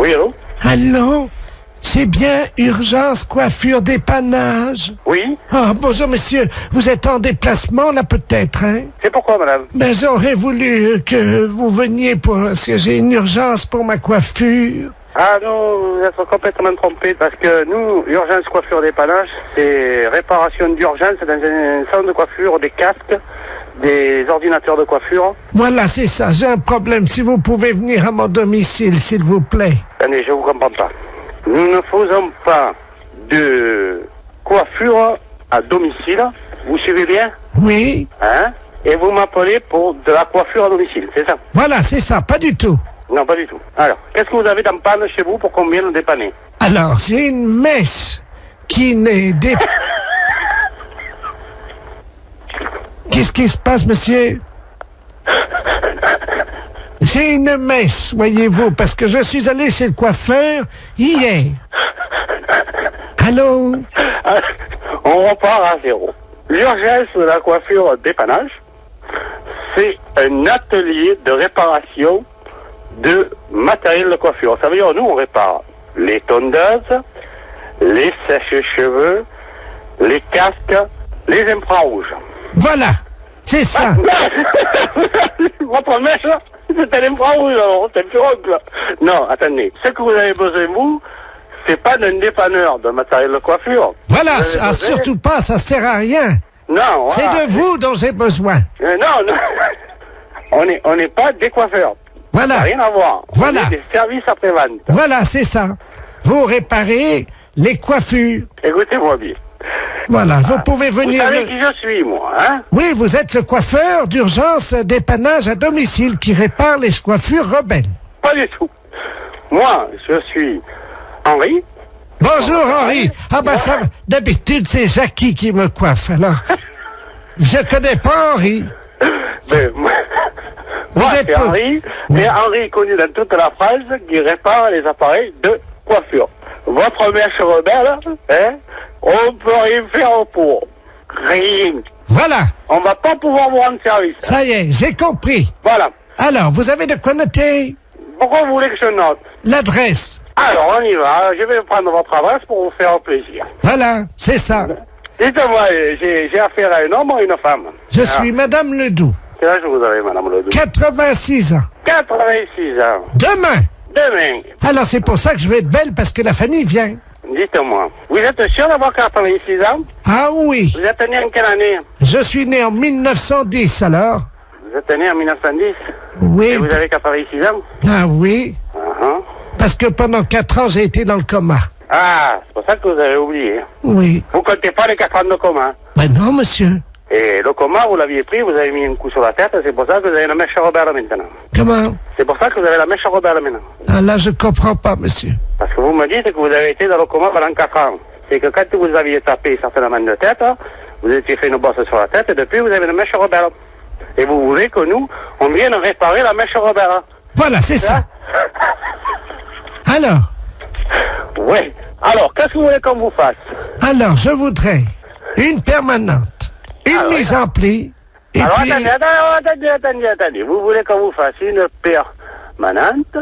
Oui, allô? Allô? C'est bien Urgence Coiffure Dépannage? Oui? Ah, bonjour monsieur. Vous êtes en déplacement là peut-être, hein? C'est pourquoi, madame? Ben j'aurais voulu que vous veniez parce que j'ai une urgence pour ma coiffure. Ah non, vous êtes complètement trompé parce que nous, Urgence Coiffure Dépannage, c'est réparation d'urgence dans un salon de coiffure, des casques, des ordinateurs de coiffure. Voilà, c'est ça. J'ai un problème. Si vous pouvez venir à mon domicile, s'il vous plaît. Attendez, je vous comprends pas. Nous ne faisons pas de coiffure à domicile. Vous suivez bien? Oui? Hein? Et vous m'appelez pour de la coiffure à domicile, c'est ça? Voilà, c'est ça. Pas du tout. Non, pas du tout. Alors, qu'est-ce que vous avez dans panne chez vous pour qu'on vienne nous dépanner? Alors, j'ai une mèche qui n'est dé... Qu'est-ce qui se passe, monsieur? J'ai une mèche, voyez-vous, parce que je suis allé chez le coiffeur hier. Allô? On repart à zéro. L'urgence de la coiffure dépannage, c'est un atelier de réparation de matériel de coiffure. Ça veut dire, nous, on répare les tondeuses, les sèches-cheveux, les casques, les infrarouges. Voilà, c'est ça. Votre mèche, c'est un infrarouge, alors, c'est un pirogue, là. Non, attendez. Ce que vous avez besoin, vous, c'est pas d'un dépanneur de matériel de coiffure. Voilà, ah, surtout pas, ça sert à rien. Non, C'est voilà. de vous dont j'ai besoin. Non, non. On n'est pas des coiffeurs. Voilà. Ça n'a rien à voir. Voilà. On est des services après-vente. Voilà, c'est ça. Vous réparez les coiffures. Écoutez-moi bien. Voilà, vous pouvez Vous venir... savez qui je suis, moi, hein? Oui, vous êtes le coiffeur d'urgence dépannage à domicile qui répare les coiffures rebelles. Pas du tout. Moi, je suis Henri. Bonjour Henri. Ah ben ça, d'habitude c'est Jackie qui me coiffe. Alors, je connais pas Henri. Mais, moi, êtes c'est peu- Henri. Et Henri est connu dans toute la France qui répare les appareils de coiffure. Votre mèche rebelle, hein? On peut rien faire pour. Rien. Voilà, On va pas pouvoir vous rendre service. ça y est, j'ai compris. Voilà. Alors, vous avez de quoi noter Pourquoi vous voulez que je note? l'adresse. Alors, on y va. Je vais prendre votre adresse pour vous faire plaisir. Voilà, c'est ça. Dites-moi, j'ai affaire à un homme ou à une femme? Je suis Madame Ledoux, Quel âge vous avez, madame Ledoux? 86 ans. 86 ans. Demain. Demain. Alors c'est pour ça que je vais être belle parce que la famille vient. Dites-moi, vous êtes sûr d'avoir 86 ans? Ah oui, Vous êtes né en quelle année? je suis né en 1910 alors. Vous êtes né en 1910? Et Oui, vous avez 86 ans? ah oui, Uh-huh. parce que pendant 4 ans j'ai été dans le coma. Ah, c'est pour ça que vous avez oublié. Oui. Vous comptez pas les 4 ans de coma. Ben non monsieur. Et le coma, vous l'aviez pris, vous avez mis un coup sur la tête, c'est pour ça que vous avez la mèche rebelle maintenant. Comment? C'est pour ça que vous avez la mèche rebelle maintenant. Ah là je comprends pas monsieur. Parce que vous me dites que vous avez été dans le coma pendant 4 ans. C'est que quand vous aviez tapé certainement de tête, vous étiez fait une bosse sur la tête et depuis vous avez une mèche rebelle. Et vous voulez que nous, on vienne réparer la mèche rebelle. Voilà, c'est ça. Alors, Oui. Alors, qu'est-ce que vous voulez qu'on vous fasse? alors je voudrais une permanente, une mise en pli, et Alors, puis... attendez. Vous voulez qu'on vous fasse une permanente?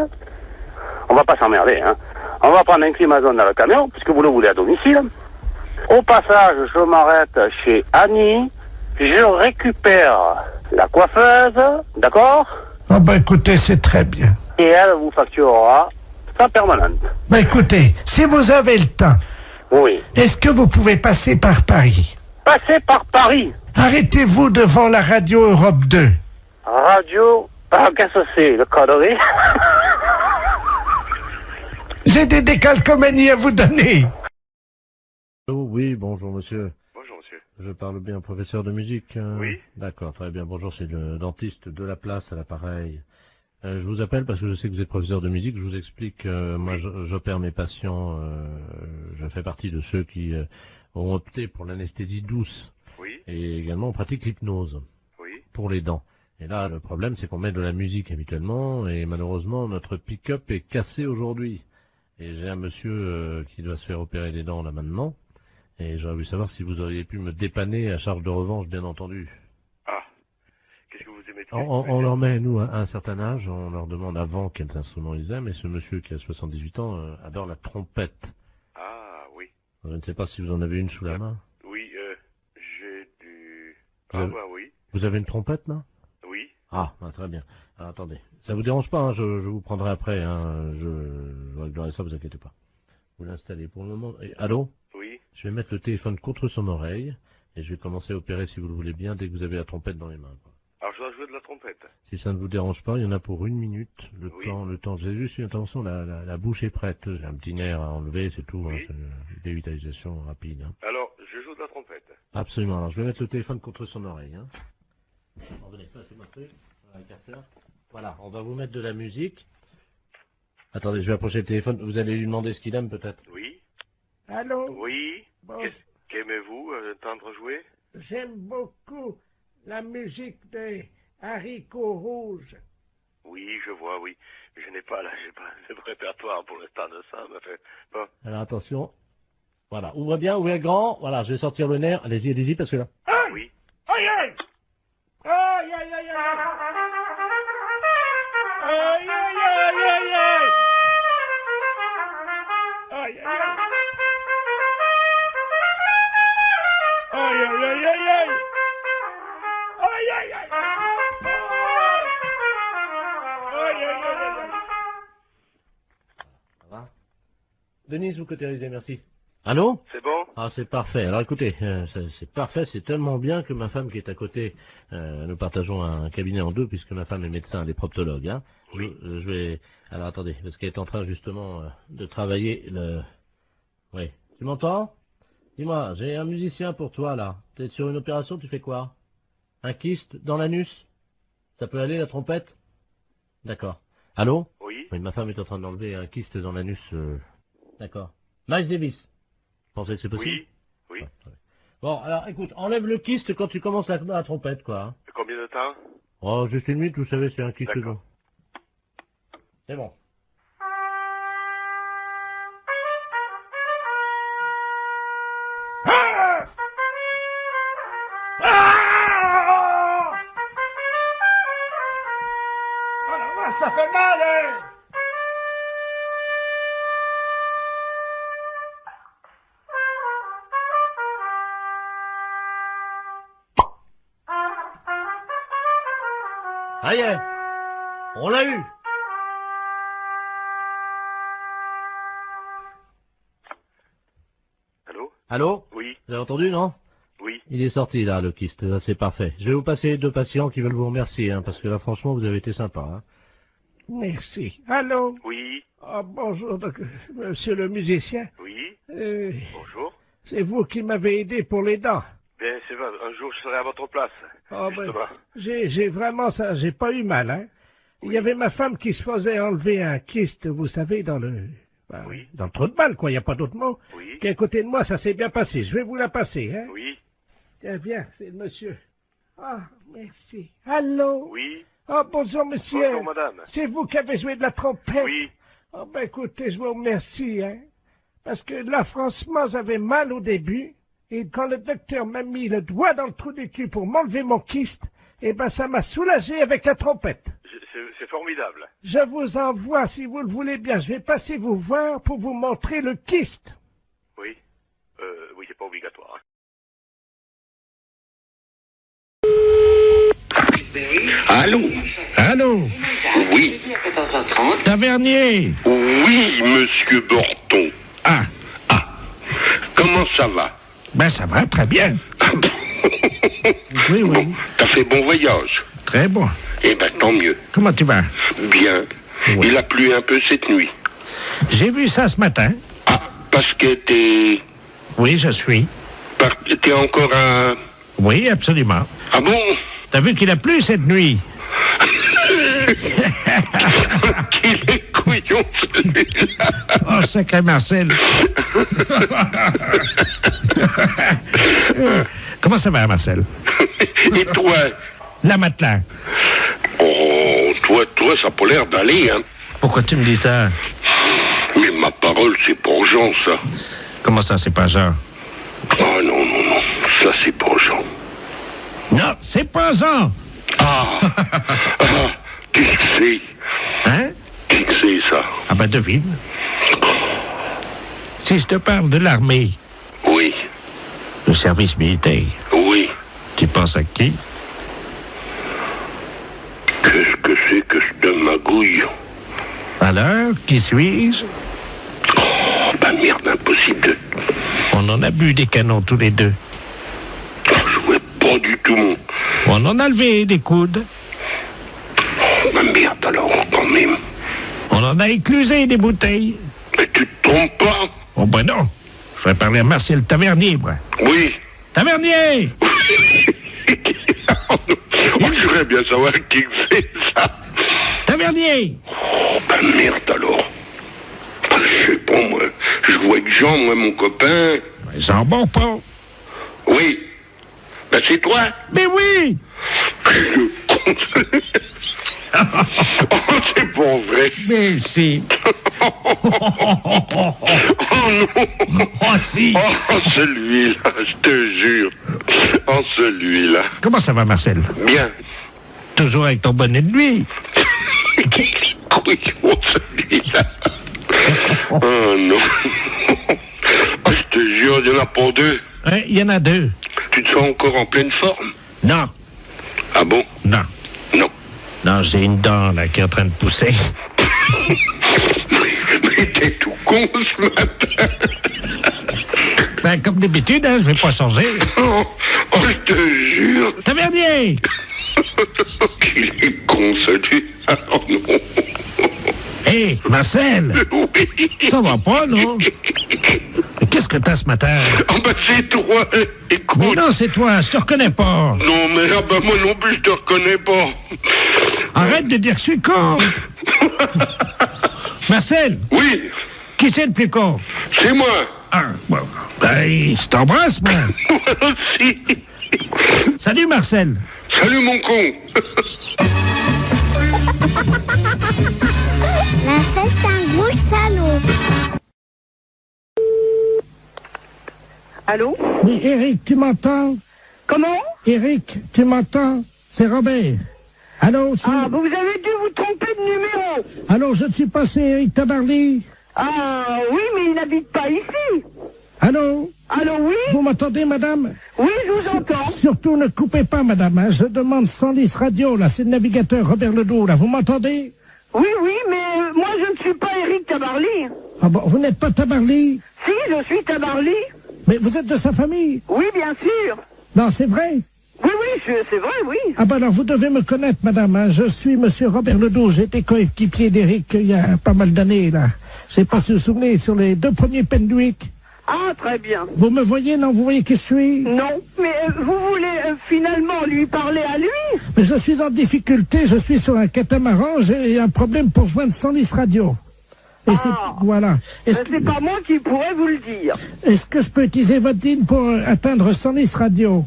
On va pas s'emmerder, hein. On va prendre un climason dans le camion, puisque vous le voulez à domicile. Au passage, je m'arrête chez Annie. Je récupère la coiffeuse, d'accord? Ah ben écoutez, c'est très bien. Et elle vous facturera sa permanente. Ben écoutez, si vous avez le temps, Oui. est-ce que vous pouvez passer par Paris? Passez par Paris. Arrêtez-vous devant la radio Europe 2. Radio... Ah, qu'est-ce que c'est, le connerie? J'ai des décalcomanies à vous donner. Oh, oui, bonjour monsieur. Bonjour, monsieur. Je parle bien au professeur de musique. Oui. D'accord, très bien. Bonjour, c'est le dentiste de la place à l'appareil. Je vous appelle parce que je sais que vous êtes professeur de musique. Je vous explique, moi j'opère mes patients, je fais partie de ceux qui ont opté pour l'anesthésie douce. Oui. Et également on pratique l'hypnose Oui. pour les dents. Et là, le problème c'est qu'on met de la musique habituellement et malheureusement notre pick-up est cassé aujourd'hui. Et j'ai un monsieur qui doit se faire opérer les dents là maintenant. Et j'aurais voulu savoir si vous auriez pu me dépanner à charge de revanche, bien entendu. Ah. Qu'est-ce que vous des métiers. On leur met, nous, à un certain âge, on leur demande avant quels instruments ils aiment, et ce monsieur qui a 78 ans adore la trompette. Ah, oui. Je ne sais pas si vous en avez une sous la main. Oui, j'ai du... Vous avez- oui. Vous avez une trompette, là? Oui. Ah, très bien. Alors, attendez. Ça vous dérange pas, hein, je vous prendrai après, hein, je réglerai ça, vous inquiétez pas. Vous l'installez pour le moment. Allô? Oui. Je vais mettre le téléphone contre son oreille, et je vais commencer à opérer, si vous le voulez bien, dès que vous avez la trompette dans les mains, quoi. Alors, je dois jouer de la trompette. Si ça ne vous dérange pas, il y en a pour 1 minute. Le Oui. temps. J'ai juste une attention, la bouche est prête. J'ai un petit nerf à enlever, c'est tout. Oui. Hein, c'est une dévitalisation rapide. Hein. Alors, je joue de la trompette. Absolument. Alors, je vais mettre le téléphone contre son oreille. Hein. Venez, passez-moi le truc. Voilà, le capteur. Voilà, on va vous mettre de la musique. Attendez, je vais approcher le téléphone. Vous allez lui demander ce qu'il aime, peut-être. Oui. Allô? Oui. Bon, Qu'aimez-vous entendre jouer? j'aime beaucoup la musique des haricots rouges. Oui, je vois, oui. Je n'ai pas, là, j'ai pas le répertoire pour l'instant de ça, mais fait... Bon. Alors, attention. Voilà, ouvrez bien, ouvrez grand. Voilà, je vais sortir le nerf. Allez-y, parce que là... Oui. Aïe, aïe! Aïe, aïe, aïe, aïe! Aïe, aïe, aïe, aïe, aïe! Aïe, aïe, aïe! Aïe, aïe, aïe, aïe, aïe! Aïe, aïe, aïe! Aïe, aïe, aïe, aïe! Ça va? Denise, vous cautérisez, merci. Allô? C'est bon? Ah, c'est parfait. Alors écoutez, c'est parfait, c'est tellement bien que ma femme qui est à côté, nous partageons un cabinet en deux puisque ma femme est médecin, elle est proctologue. Hein. Oui. Je vais... Alors attendez, parce qu'elle est en train justement de travailler le... Oui. Tu m'entends? Dis-moi, j'ai un musicien pour toi là. T'es sur une opération, tu fais quoi? Un kyste dans l'anus? Ça peut aller la trompette? D'accord. Allô? Oui. Oui, ma femme est en train d'enlever un kyste dans l'anus. D'accord. Miles Davis. Vous pensez que c'est possible? Oui. Oui. Ouais, très bien. Bon, alors écoute, enlève le kyste quand tu commences la trompette, quoi. Hein. Combien de temps? Oh, juste 1 minute, vous savez, c'est un kyste D'accord. long. C'est bon. Ça fait mal, hein? Ça y est, on l'a eu. Allô? Allô? Oui. Vous avez entendu, non? Oui. Il est sorti, là, le kyste. Là, c'est parfait. Je vais vous passer 2 patients qui veulent vous remercier, hein, parce que là, franchement, vous avez été sympa. Hein. Merci. Allô? Oui. Ah, bonjour, monsieur le musicien. Oui. Bonjour. C'est vous qui m'avez aidé pour les dents. Bien, c'est vrai. Un jour, je serai à votre place. Ah, ben, Justement. j'ai vraiment ça, j'ai pas eu mal, hein. Il y avait ma femme qui se faisait enlever un kyste, vous savez, dans le Oui. dans le trou de balle, quoi, il n'y a pas d'autre mot. Oui. Qui est à côté de moi, ça s'est bien passé. Je vais vous la passer, hein. Oui. Tiens, viens, c'est le monsieur. Ah, merci. Allô? Oui. Ah, bonjour, monsieur. Bonjour, madame. C'est vous qui avez joué de la trompette? Oui. Ah, ben, écoutez, je vous remercie, hein. Parce que là, franchement, j'avais mal au début. Et quand le docteur m'a mis le doigt dans le trou du cul pour m'enlever mon kyste, eh ben, ça m'a soulagé avec la trompette. C'est formidable. Je vous envoie, si vous le voulez bien. Je vais passer vous voir pour vous montrer le kyste. Oui. Oui, c'est pas obligatoire. Hein. Allô? Allô? Oui. Tavernier? Oui, monsieur Borton. Ah, Comment ça va? ben ça va, très bien. Oui, oui, T'as fait bon voyage? très bon. Eh ben, tant mieux. Comment tu vas? Bien. Oui. Il a plu un peu cette nuit. J'ai vu ça ce matin. Ah, parce que Oui, je suis. t'es encore à... Oui, absolument. Ah bon? T'as vu qu'il a plu cette nuit? Qu'il est couillon, celui-là. Oh, sacré Marcel. Comment ça va, Marcel? Et toi? La matelas. Oh, toi, ça a pas l'air d'aller, hein. Pourquoi tu me dis ça? Mais ma parole, c'est pour Jean, ça. Comment ça, c'est pas Jean? Ah non, ça c'est pour Jean. Non, c'est pas Jean. Ah, qui que c'est? Hein? Qui que c'est, ça? Ah ben devine. Si je te parle de l'armée, Oui, le service militaire, oui. tu penses à qui? Qu'est-ce que c'est que je te magouille? Alors, qui suis-je? Oh, bah merde, impossible de... On en a bu des canons tous les deux. Je vois pas du tout mon... On en a levé des coudes. Oh, bah merde, alors, quand même. On en a éclusé des bouteilles. Mais tu te trompes pas? Oh ben non. Je vais parler à Marcel Tavernier, moi. Oui. Tavernier! Oh, je voudrais bien savoir qui que c'est, ça. Tavernier! Oh, bah merde, alors. Je sais pas, moi. Je vois avec Jean, moi, mon copain. Jean Bonpont. Oui. Ben, c'est toi. Mais oui! Le con. Oh, c'est pas vrai. Mais si. Oh non. Oh si. Oh, celui-là, je te jure. Oh, celui-là. Comment ça va, Marcel? Bien. Toujours avec ton bonnet de nuit. Oui, oh, celui-là. Oh non. Oh, je te jure, il n'y en a pas deux. Hein, il y en a deux. Tu te sens encore en pleine forme? Non. Ah bon? Non. Non. Non, j'ai une dent, là, qui est en train de pousser. Mais t'es tout con ce matin. Ben, comme d'habitude, hein, je vais pas changer. Oh, oh, je te jure. Tavernier! Qu'il est con, celui-là. Oh non. Hé, Marcel! Oui. Ça va pas, non? Mais qu'est-ce que t'as ce matin? Ah ben c'est toi, écoute. Mais non, c'est toi, je te reconnais pas. Non mais ah ben moi non plus je te reconnais pas. Arrête de dire que je suis con. Marcel, Oui, qui c'est le plus con? c'est moi. Ah, bon, ben, je t'embrasse, moi. Moi aussi. Salut, Marcel. Salut mon con. Marcel, c'est un gros salaud. Allô? Oui, Eric, tu m'entends? Comment? Eric, tu m'entends? C'est Robert. Allô, c'est... Ah, vous avez dû vous tromper de numéro. Allô, je ne suis pas, c'est Eric Tabarly. Ah, oui, mais il n'habite pas ici. Allô? Allô, oui? Vous m'entendez, madame? Oui, je vous entends. Surtout, ne coupez pas, madame, hein. Je demande 110 radio, là, c'est le navigateur Robert Ledoux, là. Vous m'entendez? Oui, oui, mais moi, je ne suis pas Eric Tabarly. Ah bon, vous n'êtes pas Tabarly? Si, je suis Tabarly. Mais vous êtes de sa famille? Oui, bien sûr. Non, c'est vrai? Oui, oui, c'est vrai, oui. Ah ben alors, vous devez me connaître, madame, hein. Je suis monsieur Robert Ledoux. J'ai été coéquipier d'Eric il y a pas mal d'années, là. Je sais pas si vous vous souvenez, sur les 2 premiers Penduic. Ah, très bien. Vous me voyez, non? Vous voyez qui je suis? Non, mais vous voulez finalement lui parler à lui? Mais je suis en difficulté, je suis sur un catamaran, j'ai un problème pour joindre 110 radio. Et Ah. c'est, voilà. Est-ce C'est pas moi qui pourrais vous le dire. est-ce que je peux utiliser votre ligne pour atteindre 110 radio?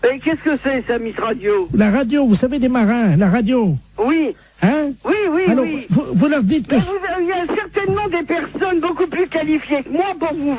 Et qu'est-ce que c'est, ça, Miss Radio? La radio, vous savez, des marins, la radio. Oui. Hein? Oui, oui, Alors, oui. vous leur dites que... Mais il y a certainement des personnes beaucoup plus qualifiées que moi pour vous...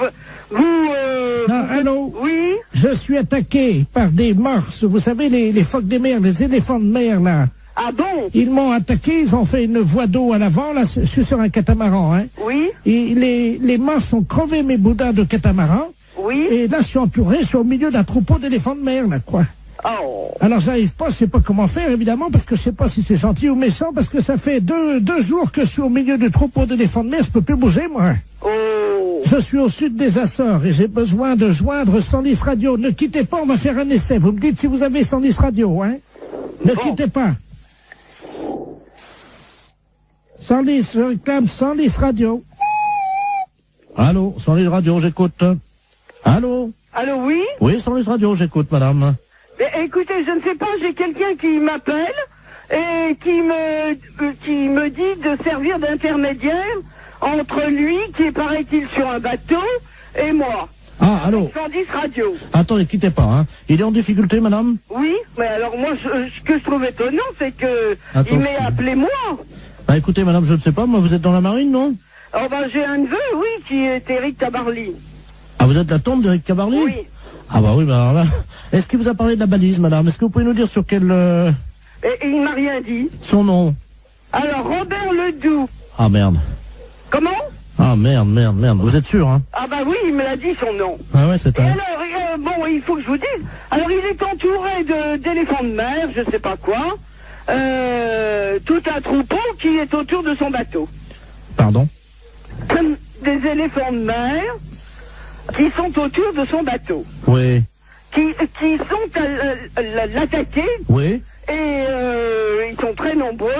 Non, allô? Oui? Je suis attaqué par des morses, vous savez, les phoques des mers, les éléphants de mer, là. Ah bon? Ils m'ont attaqué, ils ont fait une voie d'eau à l'avant, là, je suis sur un catamaran, hein. Oui? Et les morses ont crevé mes boudins de catamaran. Oui? Et là, je suis entouré, je suis au milieu d'un troupeau d'éléphants de mer, là, quoi. Oh. Alors, j'arrive pas, je sais pas comment faire, évidemment, parce que je sais pas si c'est gentil ou méchant, parce que ça fait deux jours que je suis au milieu du troupeau d'éléphants de mer, je peux plus bouger, moi. Oh. Je suis au sud des Açores et j'ai besoin de joindre 110 radio. Ne quittez pas, on va faire un essai. Vous me dites si vous avez 110 radio, hein? Ne quittez pas. 110, je réclame 110 radio. Allô, 110 radio, j'écoute. Allô? Allô, oui? Oui, 110 radio, j'écoute, madame. Mais, écoutez, je ne sais pas, j'ai quelqu'un qui m'appelle et qui me dit de servir d'intermédiaire entre lui, qui est, paraît-il, sur un bateau, et moi. Ah, allô? 110 radio. Attendez, quittez pas, hein. Il est en difficulté, madame? Oui, mais alors moi, ce que je trouve étonnant, c'est que Attends. il m'ait appelé moi. Bah écoutez, madame, je ne sais pas, moi, vous êtes dans la marine, non? Oh ben, j'ai un neveu, oui, qui est Eric Tabarly. Ah, vous êtes la tombe d'Eric Cabarly? Oui. Ah bah oui, bah alors là... Est-ce qu'il vous a parlé de la balise, madame? Est-ce que vous pouvez nous dire sur quel... Et il m'a rien dit. Son nom? Alors, Robert Ledoux. Ah merde. Comment? Ah merde. Vous êtes sûr, hein? Ah bah oui, il me l'a dit son nom. Ah ouais, c'est Et un... alors, bon, il faut que je vous dise. Alors, il est entouré d'éléphants de mer, je sais pas quoi. Tout un troupeau qui est autour de son bateau. Pardon? Des éléphants de mer qui sont autour de son bateau. Oui. Qui sont à l'attaquer. Oui. Et ils sont très nombreux.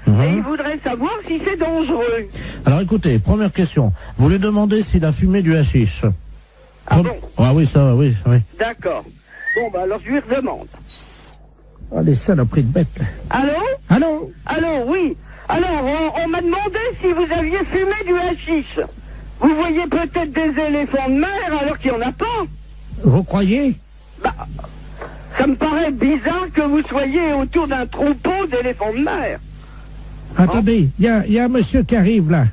Et ils voudraient savoir si c'est dangereux. Alors écoutez, première question. Vous lui demandez s'il a fumé du hashish. Ah bon? Ah oui, ça, oui. D'accord. Bon, bah alors je lui redemande. Oh, les saloperies de bêtes. Allô, oui. Alors, on m'a demandé si vous aviez fumé du hashish. Vous voyez peut-être des éléphants de mer alors qu'il n'y en a pas. Vous croyez? Bah, ça me paraît bizarre que vous soyez autour d'un troupeau d'éléphants de mer. Attendez, il y a un monsieur qui arrive là.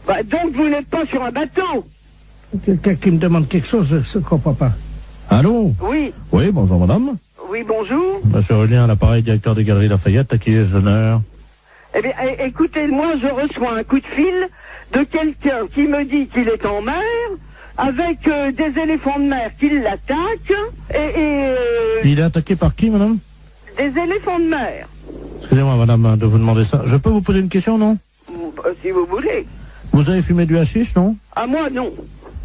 Bah, donc vous n'êtes pas sur un bateau. Quelqu'un qui me demande quelque chose, je ne comprends pas. Allô? Oui. Oui, bonjour madame. Oui, bonjour. Monsieur Aurélien, à l'appareil, directeur des Galeries Lafayette, à qui ai-je l'honneur? Eh bien, écoutez, moi je reçois un coup de fil de quelqu'un qui me dit qu'il est en mer, avec des éléphants de mer qui l'attaquent, Il est attaqué par qui, madame? Des éléphants de mer. Excusez-moi, madame, de vous demander ça. Je peux vous poser une question, non? Si vous voulez. Vous avez fumé du hashish, non? Ah, moi, non.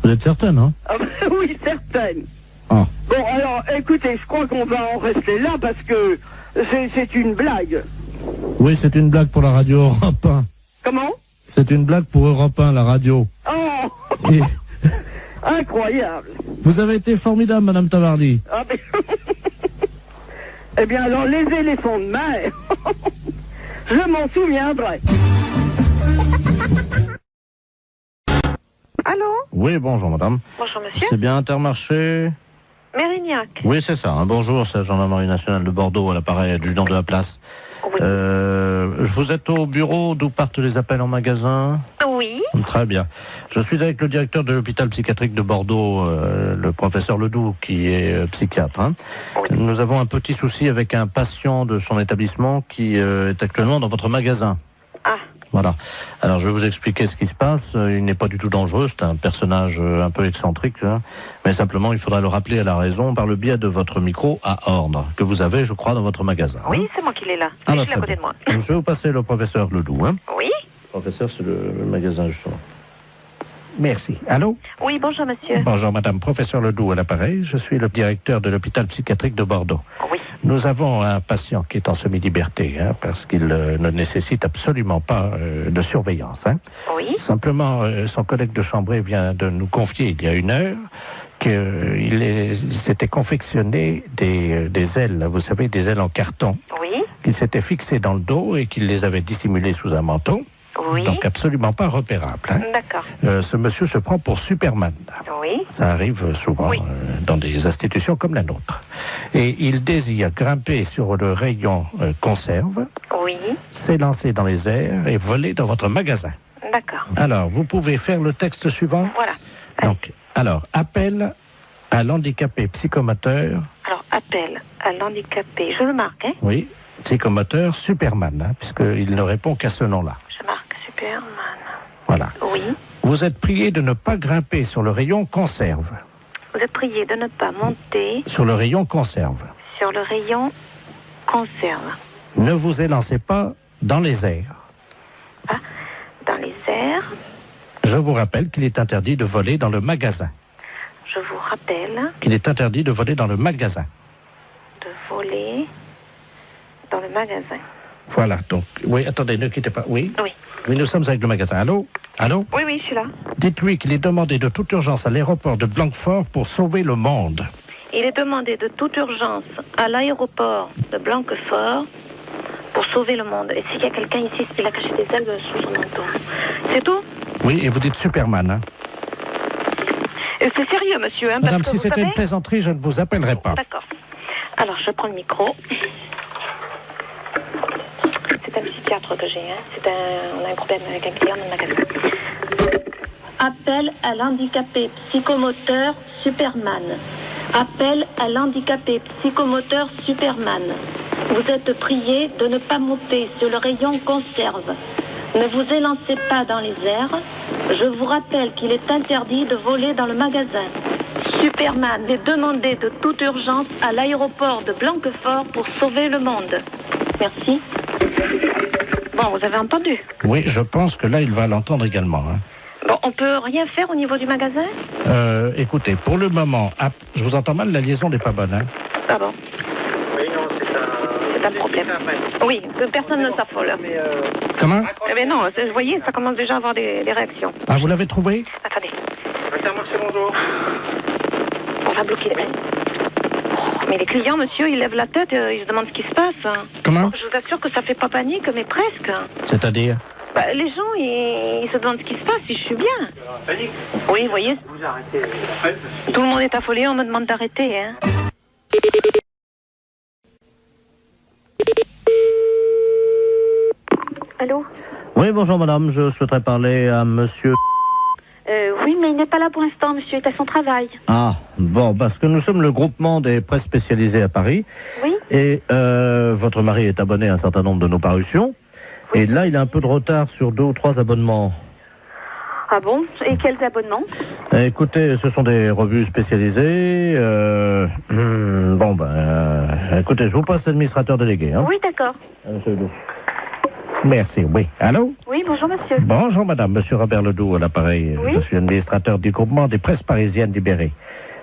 Vous êtes certaine, hein? Ah, oui, certaine. Ah. Bon, alors, écoutez, je crois qu'on va en rester là parce que c'est une blague. Oui, c'est une blague pour la radio Europe 1. Comment? C'est une blague pour Europe 1, la radio. Oh. Et... Incroyable. Vous avez été formidable, madame Tavarly. Ah, mais... Eh bien, alors, les éléphants de mer, je m'en souviendrai. Allô? Oui, bonjour, madame. Bonjour, monsieur. C'est bien Intermarché? Mérignac. Oui, c'est ça. Bonjour, c'est la gendarmerie nationale de Bordeaux, à l'appareil adjudant de la place. Oui. Vous êtes au bureau d'où partent les appels en magasin? Oui. Très bien. Je suis avec le directeur de l'hôpital psychiatrique de Bordeaux, le professeur Ledoux, qui est psychiatre. Hein. Oui. Nous avons un petit souci avec un patient de son établissement qui est actuellement dans votre magasin. Ah. Voilà. Alors, je vais vous expliquer ce qui se passe. Il n'est pas du tout dangereux. C'est un personnage un peu excentrique. Hein. Mais simplement, il faudra le rappeler à la raison par le biais de votre micro à ordre, que vous avez, je crois, dans votre magasin. Oui, hein. c'est moi qui l'ai là. Ah, Je l'ai à côté de moi. Je vais vous passer le professeur Ledoux. Hein. Oui. Professeur, c'est le magasin, justement. Merci. Allô? Oui, bonjour, monsieur. Bonjour, madame. Professeur Ledoux à l'appareil. Je suis le directeur de l'hôpital psychiatrique de Bordeaux. Oui. Nous avons un patient qui est en semi-liberté, hein, parce qu'il ne nécessite absolument pas de surveillance. Hein. Oui. Simplement, son collègue de chambrée vient de nous confier il y a 1 heure qu'il s'était confectionné des ailes, vous savez, des ailes en carton, Oui. qu'il s'était fixées dans le dos et qu'il les avait dissimulées sous un manteau. Oui. Donc absolument pas repérable. Hein. D'accord. Ce monsieur se prend pour Superman. Oui. Ça arrive souvent Oui. dans des institutions comme la nôtre. Et il désire grimper sur le rayon conserve, Oui. s'élancer dans les airs et voler dans votre magasin. D'accord. Alors, vous pouvez faire le texte suivant. Voilà. Donc, alors, appel à l'handicapé psychomoteur. Alors, appel à l'handicapé. Je le marque, hein? Oui, psychomoteur Superman, hein, puisqu'il ne répond qu'à ce nom-là. Je marque Superman. Voilà. Oui. Vous êtes prié de ne pas grimper sur le rayon conserve. Vous êtes prié de ne pas monter Sur le rayon conserve. sur le rayon conserve. Ne vous élancez pas dans les airs. Ah, dans les airs. Je vous rappelle qu'il est interdit de voler dans le magasin. Je vous rappelle Qu'il est interdit de voler dans le magasin. de voler dans le magasin. Voilà, donc, oui, attendez, ne quittez pas. Oui? Oui. Oui, nous sommes avec le magasin. Allô? Allô? Oui, oui, je suis là. Dites-lui qu'il est demandé de toute urgence à l'aéroport de Blanquefort pour sauver le monde. Il est demandé de toute urgence à l'aéroport de Blanquefort pour sauver le monde. Et s'il y a quelqu'un ici, il a caché des ailes sous son manteau. C'est tout? Oui, et vous dites Superman, hein? Et c'est sérieux, monsieur, hein? Madame, parce que si vous c'était savez... une plaisanterie, je ne vous appellerai pas. D'accord. Alors, je prends le micro. C'est un psychiatre que j'ai, hein. On a un problème avec un client dans le magasin. Appel à l'handicapé psychomoteur Superman. Appel à l'handicapé psychomoteur Superman. Vous êtes prié de ne pas monter sur le rayon conserve. Ne vous élancez pas dans les airs. Je vous rappelle qu'il est interdit de voler dans le magasin. Superman est demandé de toute urgence à l'aéroport de Blanquefort pour sauver le monde. Merci. Bon, vous avez entendu? Oui, je pense que là, il va l'entendre également. Hein. Bon, on peut rien faire au niveau du magasin? Écoutez, pour le moment, je vous entends mal, la liaison n'est pas bonne. Hein. Ah bon? Oui, non, C'est un problème. Oui, que personne ne s'affole. Comment? Eh bien non, vous voyez, ça commence déjà à avoir des réactions. Ah, vous l'avez trouvé? Attendez. Merci, bonjour. On va bloquer les... Mais les clients, monsieur, ils lèvent la tête, ils se demandent ce qui se passe. Comment? Je vous assure que ça fait pas panique, mais presque. C'est-à-dire? Bah, les gens, ils se demandent ce qui se passe, si je suis bien. Panique? Oui, vous voyez. Vous arrêtez. Tout le monde est affolé, on me demande d'arrêter, hein. Allô? Oui, bonjour madame, je souhaiterais parler à monsieur... Oui, mais il n'est pas là pour l'instant, monsieur est à son travail. Ah, bon, parce que nous sommes le groupement des presses spécialisées à Paris. Oui. Et votre mari est abonné à un certain nombre de nos parutions. Oui. Et là, il a un peu de retard sur 2 ou 3 abonnements. Ah bon? Et quels abonnements? Écoutez, ce sont des revues spécialisées. Écoutez, je vous passe l'administrateur délégué. Hein. Oui, d'accord. Monsieur Ledoux. Merci, oui. Allô? Oui, bonjour monsieur. Bonjour madame, monsieur Robert Ledoux à l'appareil. Oui. Je suis administrateur du groupement des presses parisiennes libérées.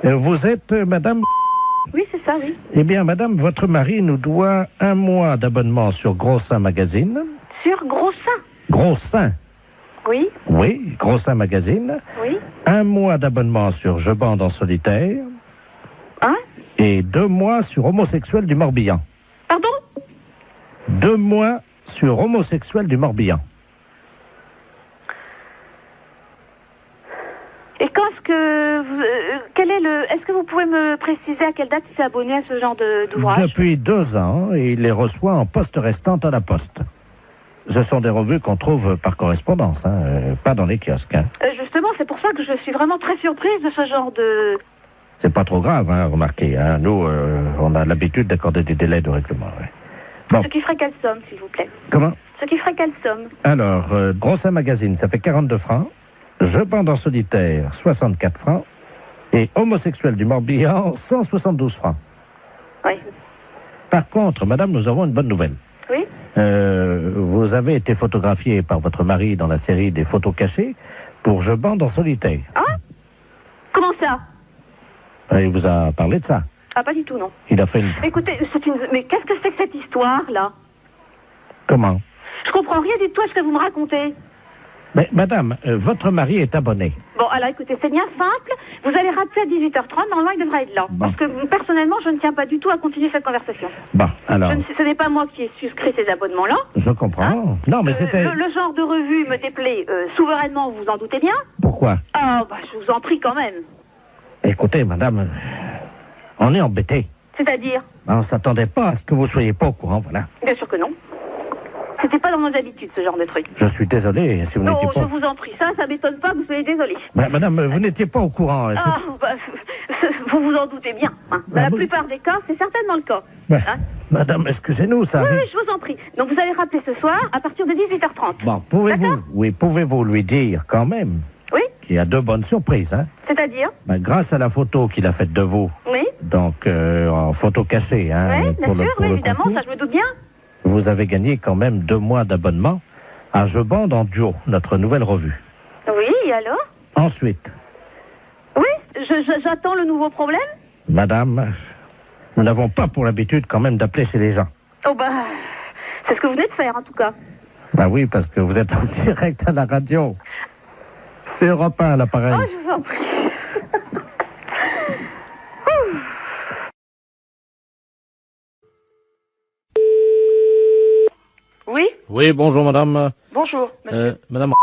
Vous êtes madame? Oui, c'est ça, oui. Eh bien madame, votre mari nous doit 1 mois d'abonnement sur Gros Seins Magazine. Sur Gros Seins? Gros Seins? Oui. Oui, Gros Seins Magazine. Oui. 1 mois d'abonnement sur Je bande en solitaire. Hein? Et 2 mois sur Homosexuel du Morbihan. Pardon? 2 mois sur Homosexuel du Morbihan. Et quand est-ce que vous, est-ce que vous pouvez me préciser à quelle date il s'est abonné à ce genre d'ouvrage? Depuis 2 ans, et il les reçoit en poste restante à la poste. Ce sont des revues qu'on trouve par correspondance, pas dans les kiosques. Hein. Justement, c'est pour ça que je suis vraiment très surprise de ce genre de... C'est pas trop grave, remarquez. Hein. Nous, on a l'habitude d'accorder des délais de règlement. Ouais. Bon. Ce qui ferait quelle somme, s'il vous plaît? Comment? Ce qui ferait quelle somme? Alors, Gros Seins Magazine, ça fait 42 francs. Je bande en solitaire, 64 francs. Et Homosexuel du Morbihan, 172 francs. Oui. Par contre, madame, nous avons une bonne nouvelle. Oui. Vous avez été photographiée par votre mari dans la série des photos cachées pour Je bande en solitaire. Ah? Comment ça? Il vous a parlé de ça? Ah, pas du tout, non. Il a fait une... Écoutez, mais qu'est-ce que c'est que cette histoire-là? Comment? Je comprends rien du tout à ce que vous me racontez. Mais madame, votre mari est abonné. Bon, alors écoutez, c'est bien simple. Vous allez rappeler à 18h30, normalement il devrait être là. Bon. Parce que personnellement, je ne tiens pas du tout à continuer cette conversation. Bon, alors... Ce n'est pas moi qui ai souscrit ces abonnements-là. Je comprends. Hein? Non, mais c'était... Le genre de revue me déplaît souverainement, vous vous en doutez bien. Pourquoi? Ah, bah je vous en prie quand même. Écoutez, madame, on est embêtés. C'est-à-dire? On ne s'attendait pas à ce que vous soyez pas au courant, voilà. Bien sûr que non. C'était pas dans nos habitudes, ce genre de truc. Je suis désolé, si vous non, n'étiez pas... je vous en prie, ça m'étonne pas que vous soyez désolé. Madame, vous n'étiez pas au courant. Ah, bah, vous vous en doutez bien. Hein. Dans la plupart des cas, c'est certainement le cas. Hein. Madame, excusez-nous, ça... Oui, je vous en prie. Donc vous allez rappeler ce soir, à partir de 18h30. Bon, pouvez-vous lui dire quand même... Oui. Qu'il y a 2 bonnes surprises, hein? C'est-à-dire? Grâce à la photo qu'il a faite de vous. Oui. Donc, en photo cachée, hein? Oui, bien sûr, évidemment, concours, ça je me doute bien. Vous avez gagné quand même 2 mois d'abonnement à Je bande en duo, notre nouvelle revue. Oui, et alors? Ensuite. Oui, j'attends le nouveau problème. Madame, nous n'avons pas pour l'habitude quand même d'appeler chez les gens. Oh bah, c'est ce que vous venez de faire en tout cas. Bah oui, parce que vous êtes en direct à la radio. C'est Europe 1 à l'appareil. Oh, je vous en prie. Oui? Oui, bonjour madame. Bonjour, monsieur. Madame...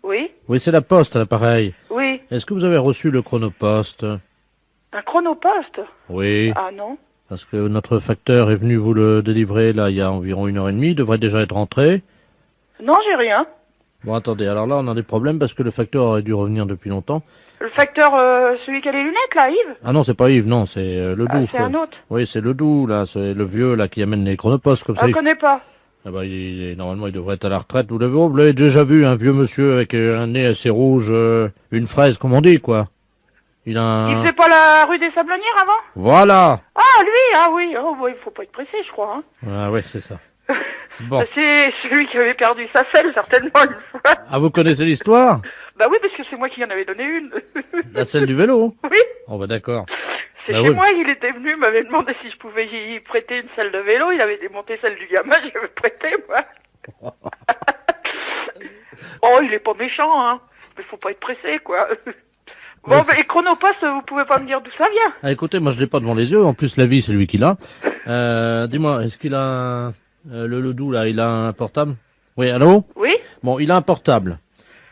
Oui? Oui, c'est la poste à l'appareil. Oui. Est-ce que vous avez reçu le chronopost? Un chronopost? Oui. Ah non. Parce que notre facteur est venu vous le délivrer là il y a environ 1h30, il devrait déjà être rentré. Non, j'ai rien. Bon, attendez, alors là on a des problèmes parce que le facteur aurait dû revenir depuis longtemps. Le facteur, celui qui a les lunettes, là, Yves? Ah non, c'est pas Yves, non, c'est le Ah, doux. c'est un autre. Oui, c'est le doux, là, c'est le vieux, là, qui amène les chronopostes, comme ça. Je connais pas. Ah bah, normalement, il devrait être à la retraite. Vous l'avez déjà vu, un vieux monsieur avec un nez assez rouge, une fraise, comme on dit, quoi. Il faisait pas la rue des Sablonnières avant? Voilà. Ah, lui, ah oui. Oh, bon, il faut pas être pressé, je crois, hein. Ah ouais, c'est ça. Bon. C'est celui qui avait perdu sa selle, certainement, une fois. Ah, vous connaissez l'histoire? Bah oui, parce que c'est moi qui en avais donné une. La selle du vélo? Oui. Oh bah d'accord. C'est bah chez oui. moi, il était venu, m'avait demandé si je pouvais y prêter une selle de vélo, il avait démonté celle du gamin, j'avais prêté, moi. Oh, il est pas méchant, hein. Mais faut pas être pressé, quoi. Bon, bah, et Chronopost, vous pouvez pas me dire d'où ça vient? Ah, écoutez, moi je l'ai pas devant les yeux, en plus la vie c'est lui qui l'a. Dis-moi, est-ce qu'il a le doux là, il a un portable? Oui, allô? Oui? Bon, il a un portable.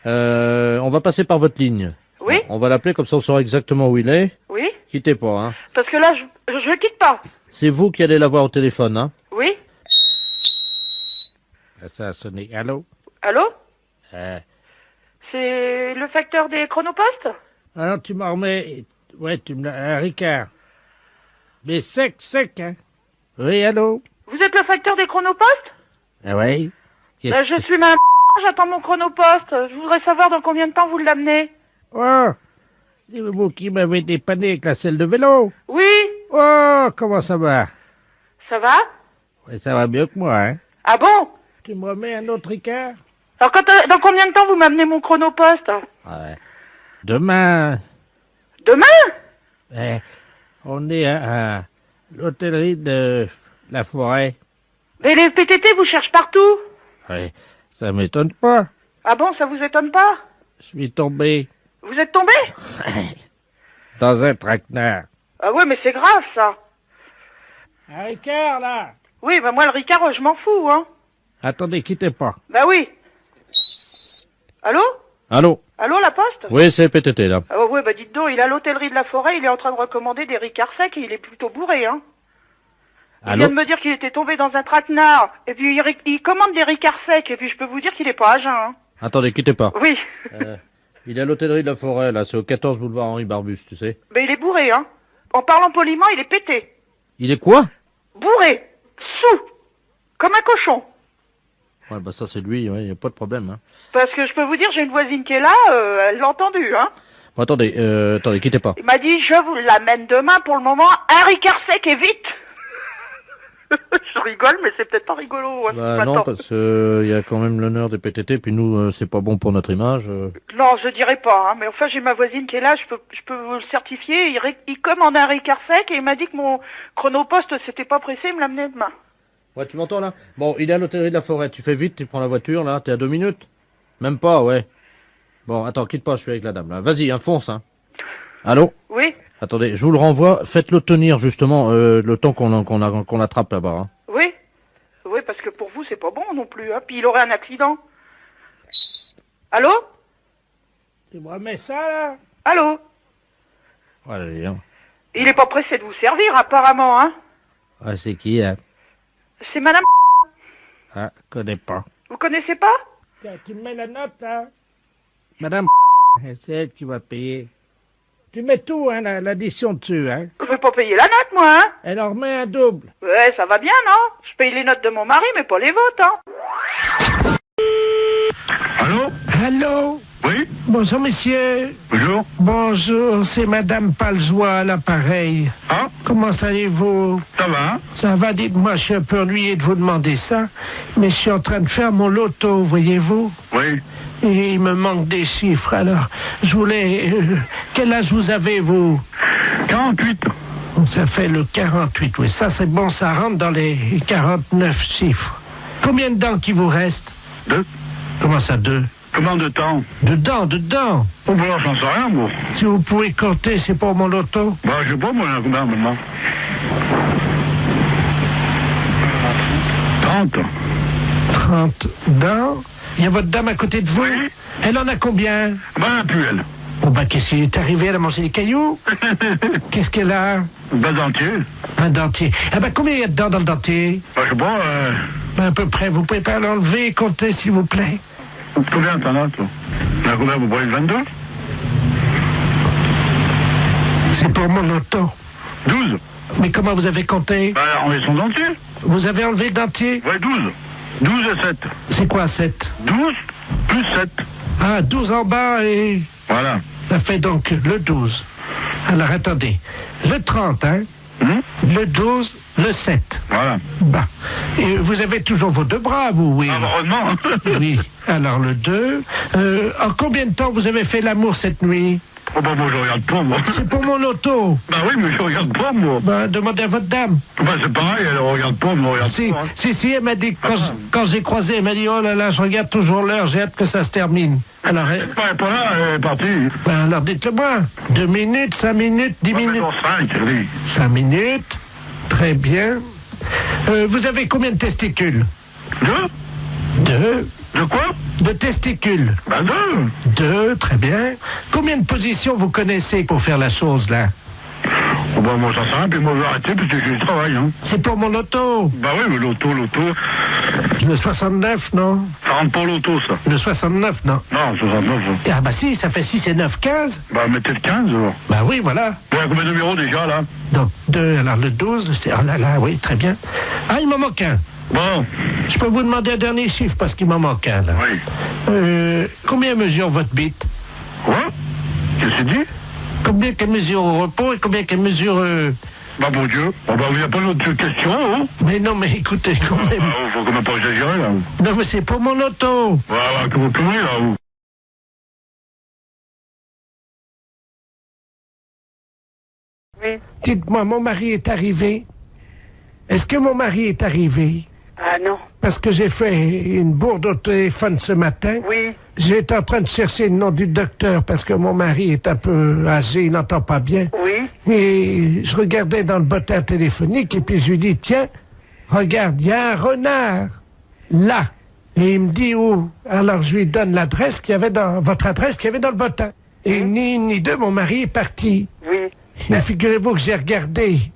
On va passer par votre ligne. Oui? On va l'appeler comme ça on saura exactement où il est. Oui? Quittez pas, hein. Parce que là, je le quitte pas. C'est vous qui allez l'avoir au téléphone, hein. Oui? Ça a sonné. Allô? Allô? C'est le facteur des Chronopost? Alors tu m'en remets... Ouais, tu me l'as... Ricard. Mais sec, hein. Oui, allô? Vous êtes le facteur des Chronopost? Ah ouais? Je suis ma... J'attends mon Chronopost. Je voudrais savoir dans combien de temps vous l'amenez. Oh, c'est vous qui m'avez dépanné avec la selle de vélo? Oui? Oh, comment ça va? Ça va? Ouais, ça va mieux que moi, hein. Ah bon? Tu me remets un autre Ricard? Alors dans combien de temps vous m'amenez mon Chronopost? Ouais. Demain. Demain? On est à l'hôtellerie de la Forêt. Mais les PTT vous cherchent partout. Ouais, ça m'étonne pas. Ah bon, ça vous étonne pas? Je suis tombé Vous êtes tombé? dans un traquenard. Ah ouais, mais c'est grave, ça. Un Ricard, là. Oui, bah moi, le Ricard, je m'en fous, hein. Attendez, quittez pas. Bah oui. Allô? Allô? Allô, la poste? Oui, c'est PTT, là. Ah ouais, bah dites donc, il est à l'hôtellerie de la Forêt, il est en train de recommander des Ricards secs et il est plutôt bourré, hein. Il vient de me dire qu'il était tombé dans un traquenard, et puis il commande des Ricards secs, et puis je peux vous dire qu'il est pas à jeun, hein. Attendez, quittez pas. Oui. Il est à l'hôtellerie de la Forêt, là, c'est au 14 boulevard Henri Barbus, tu sais. Mais il est bourré, hein. En parlant poliment, il est pété. Il est quoi? Bourré. Sous. Comme un cochon. Ouais, bah ça c'est lui, ouais, y a pas de problème, hein. Parce que je peux vous dire, j'ai une voisine qui est là, elle l'a entendu, hein. Bon, attendez, quittez pas. Il m'a dit, je vous l'amène demain, pour le moment, un Ricard sec et vite. Je rigole, mais c'est peut-être pas rigolo, hein, Bah non, parce que y a quand même l'honneur des PTT, puis nous, c'est pas bon pour notre image. Non, je dirais pas, hein, mais enfin, j'ai ma voisine qui est là, je peux vous le certifier, il commande un Ricard sec, et il m'a dit que mon Chronopost, c'était pas pressé, il me l'amenait demain. Ouais, tu m'entends là? Bon, il est à l'hôtellerie de la Forêt, tu fais vite, tu prends la voiture, là, t'es à 2 minutes? Même pas, ouais. Bon, attends, quitte pas, je suis avec la dame, là. Vas-y, fonce, hein. Allô? Oui? Attendez, je vous le renvoie, faites-le tenir, justement, le temps qu'on l'attrape là-bas, hein. Oui? Oui, parce que pour vous, c'est pas bon non plus, hein, puis il aurait un accident. Allô? Tu me remets ça, là? Allô? Allez, hein. Il est pas pressé de vous servir, apparemment, hein. Ah, c'est qui, hein? C'est madame... Ah, connais pas. Vous connaissez pas? Tiens, tu me mets la note, là? Madame, c'est elle qui va payer. Tu mets tout, hein, l'addition dessus, hein? Je vais pas payer la note, moi, hein. Elle en remet un double. Ouais, ça va bien, non? Je paye les notes de mon mari, mais pas les vôtres, hein. Allô? Allô? Oui? Bonjour, monsieur. Bonjour. Bonjour, c'est Madame Palzois à l'appareil. Ah? Comment allez-vous? Ça va? Ça va, dites-moi, je suis un peu ennuyé de vous demander ça, mais je suis en train de faire mon loto, voyez-vous? Oui. Et il me manque des chiffres, alors je voulais... quel âge vous avez, vous? 48. Ça fait le 48, oui. Ça, c'est bon, ça rentre dans les 49 chiffres. Combien de dents qui vous reste? 2. Comment ça, 2? Combien de temps? De dents. Oh, bah, j'en sais rien, moi. Si vous pouvez compter, c'est pour mon loto. Bah, je sais pas, moi, combien maintenant? 30. 30 dents. Il y a votre dame à côté de vous? Oui. Elle en a combien? Ben, plus elle. Bon, bah, qu'est-ce qui est arrivé? Elle a mangé des cailloux? Qu'est-ce qu'elle a? Ben, dentier. Un dentier. Ah bah, combien il y a de dents dans le dentier? Ben, je sais pas, À peu près. Vous pouvez pas l'enlever et compter, s'il vous plaît? combien t'en as, toi? Combien vous voyez 22? C'est pour mon loto. 12. Mais comment vous avez compté? Bah, enlever son dentier. Vous avez enlevé le dentier? Ouais, 12. 12 et 7. C'est quoi 7? 12 plus 7. Ah, 12 en bas et... Voilà. Ça fait donc le 12. Alors, attendez. Le 30, hein? Le 12, le 7. Voilà. Bah. Et vous avez toujours vos deux bras, vous, oui? Heureusement. Oui. Alors, le 2. En combien de temps vous avez fait l'amour cette nuit? Oh bah moi je regarde pas, moi. C'est pour mon loto. Bah oui, mais je regarde pas, moi. Bah, demandez à votre dame. Bah c'est pareil, elle regarde pas, moi regarde Si, pas. Hein. si, elle m'a dit, quand j'ai croisé, elle m'a dit, oh là là, je regarde toujours l'heure, j'ai hâte que ça se termine. Alors, Elle est pas là, elle est partie. Ben alors dites-le-moi. 2 minutes, 5 minutes, 10 minutes. 5, oui. 5 minutes. Très bien. Vous avez combien de testicules? 2. De quoi? De testicules. Bah 2, très bien. Combien de positions vous connaissez pour faire la chose, là? Oh bah moi ça sert à rien, puis moi je vais arrêter parce que j'ai du travail, hein. C'est pour mon loto. Bah oui, mais loto. Le 69, non? Ça rentre pas loto, ça. Le 69, non? Non, 69, ça. Ah bah si, ça fait 6 et 9, 15. Bah mettez le 15, alors. Bah oui, voilà. Bon, combien de numéros déjà, là? Donc 2, alors le 12, c'est... Oh là là, oui, très bien. Ah, il m'en manque un. Bon. Je peux vous demander un dernier chiffre parce qu'il m'en manque un, là. Oui. Combien mesure votre bite? Quoi? Qu'est-ce que c'est dit? Combien qu'elle mesure au repos et combien qu'elle mesure... Bah bon Dieu. Oh bah il n'y a pas d'autre question, hein? Mais non, mais écoutez, quand même... faut quand même pas exagérer, là. Non, mais c'est pour mon auto. Voilà, que vous tournez, là, vous. Oui. Dites-moi, mon mari est arrivé? Est-ce que mon mari est arrivé? Ah non. Parce que j'ai fait une bourde au téléphone ce matin. Oui. J'étais en train de chercher le nom du docteur parce que mon mari est un peu âgé, il n'entend pas bien. Oui. Et je regardais dans le bottin téléphonique et puis je lui dis, tiens, regarde, il y a un renard là. Et il me dit où? Alors je lui donne l'adresse qu'il y avait dans votre adresse qu'il y avait dans le bottin. Et ni une ni deux, mon mari est parti. Oui. Et figurez-vous que j'ai regardé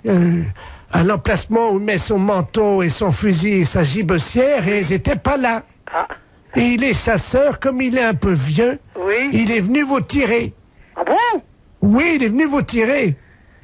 à l'emplacement où il met son manteau et son fusil et sa gibecière et ils n'étaient pas là. Ah. Et il est chasseur, comme il est un peu vieux, Oui. il est venu vous tirer. Ah bon? Oui, il est venu vous tirer.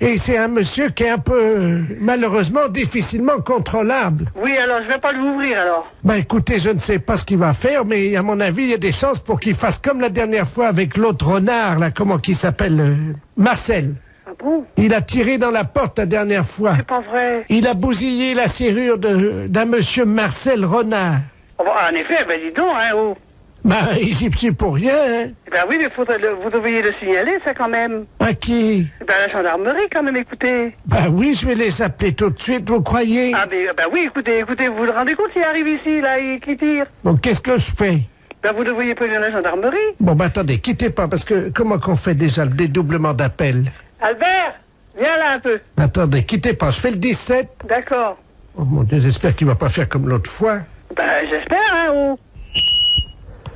Et c'est un monsieur qui est un peu, malheureusement, difficilement contrôlable. Oui, alors je vais pas l'ouvrir alors. Ben écoutez, je ne sais pas ce qu'il va faire, mais à mon avis, il y a des chances pour qu'il fasse comme la dernière fois avec l'autre renard, là, comment qu'il s'appelle, Marcel. Ah bon? Il a tiré dans la porte la dernière fois. C'est pas vrai. Il a bousillé la serrure d'un monsieur Marcel Renard. Oh, bah, en effet, ben dis donc, hein, oh. Ben, il pour rien, hein. Ben oui, mais vous devriez le signaler, ça, quand même. À qui? Ben la gendarmerie, quand même, écoutez. Ben oui, je vais les appeler tout de suite, vous croyez? Ah ben oui, écoutez, vous vous rendez compte s'il arrive ici, là, et qui tire? Bon, qu'est-ce que je fais? Ben vous devriez prévenir la gendarmerie. Bon, ben attendez, quittez pas, parce que comment qu'on fait déjà le dédoublement d'appel? Albert, viens là un peu. Attendez, quittez pas, je fais le 17. D'accord. Oh mon Dieu, j'espère qu'il va pas faire comme l'autre fois. Ben j'espère, hein, oh.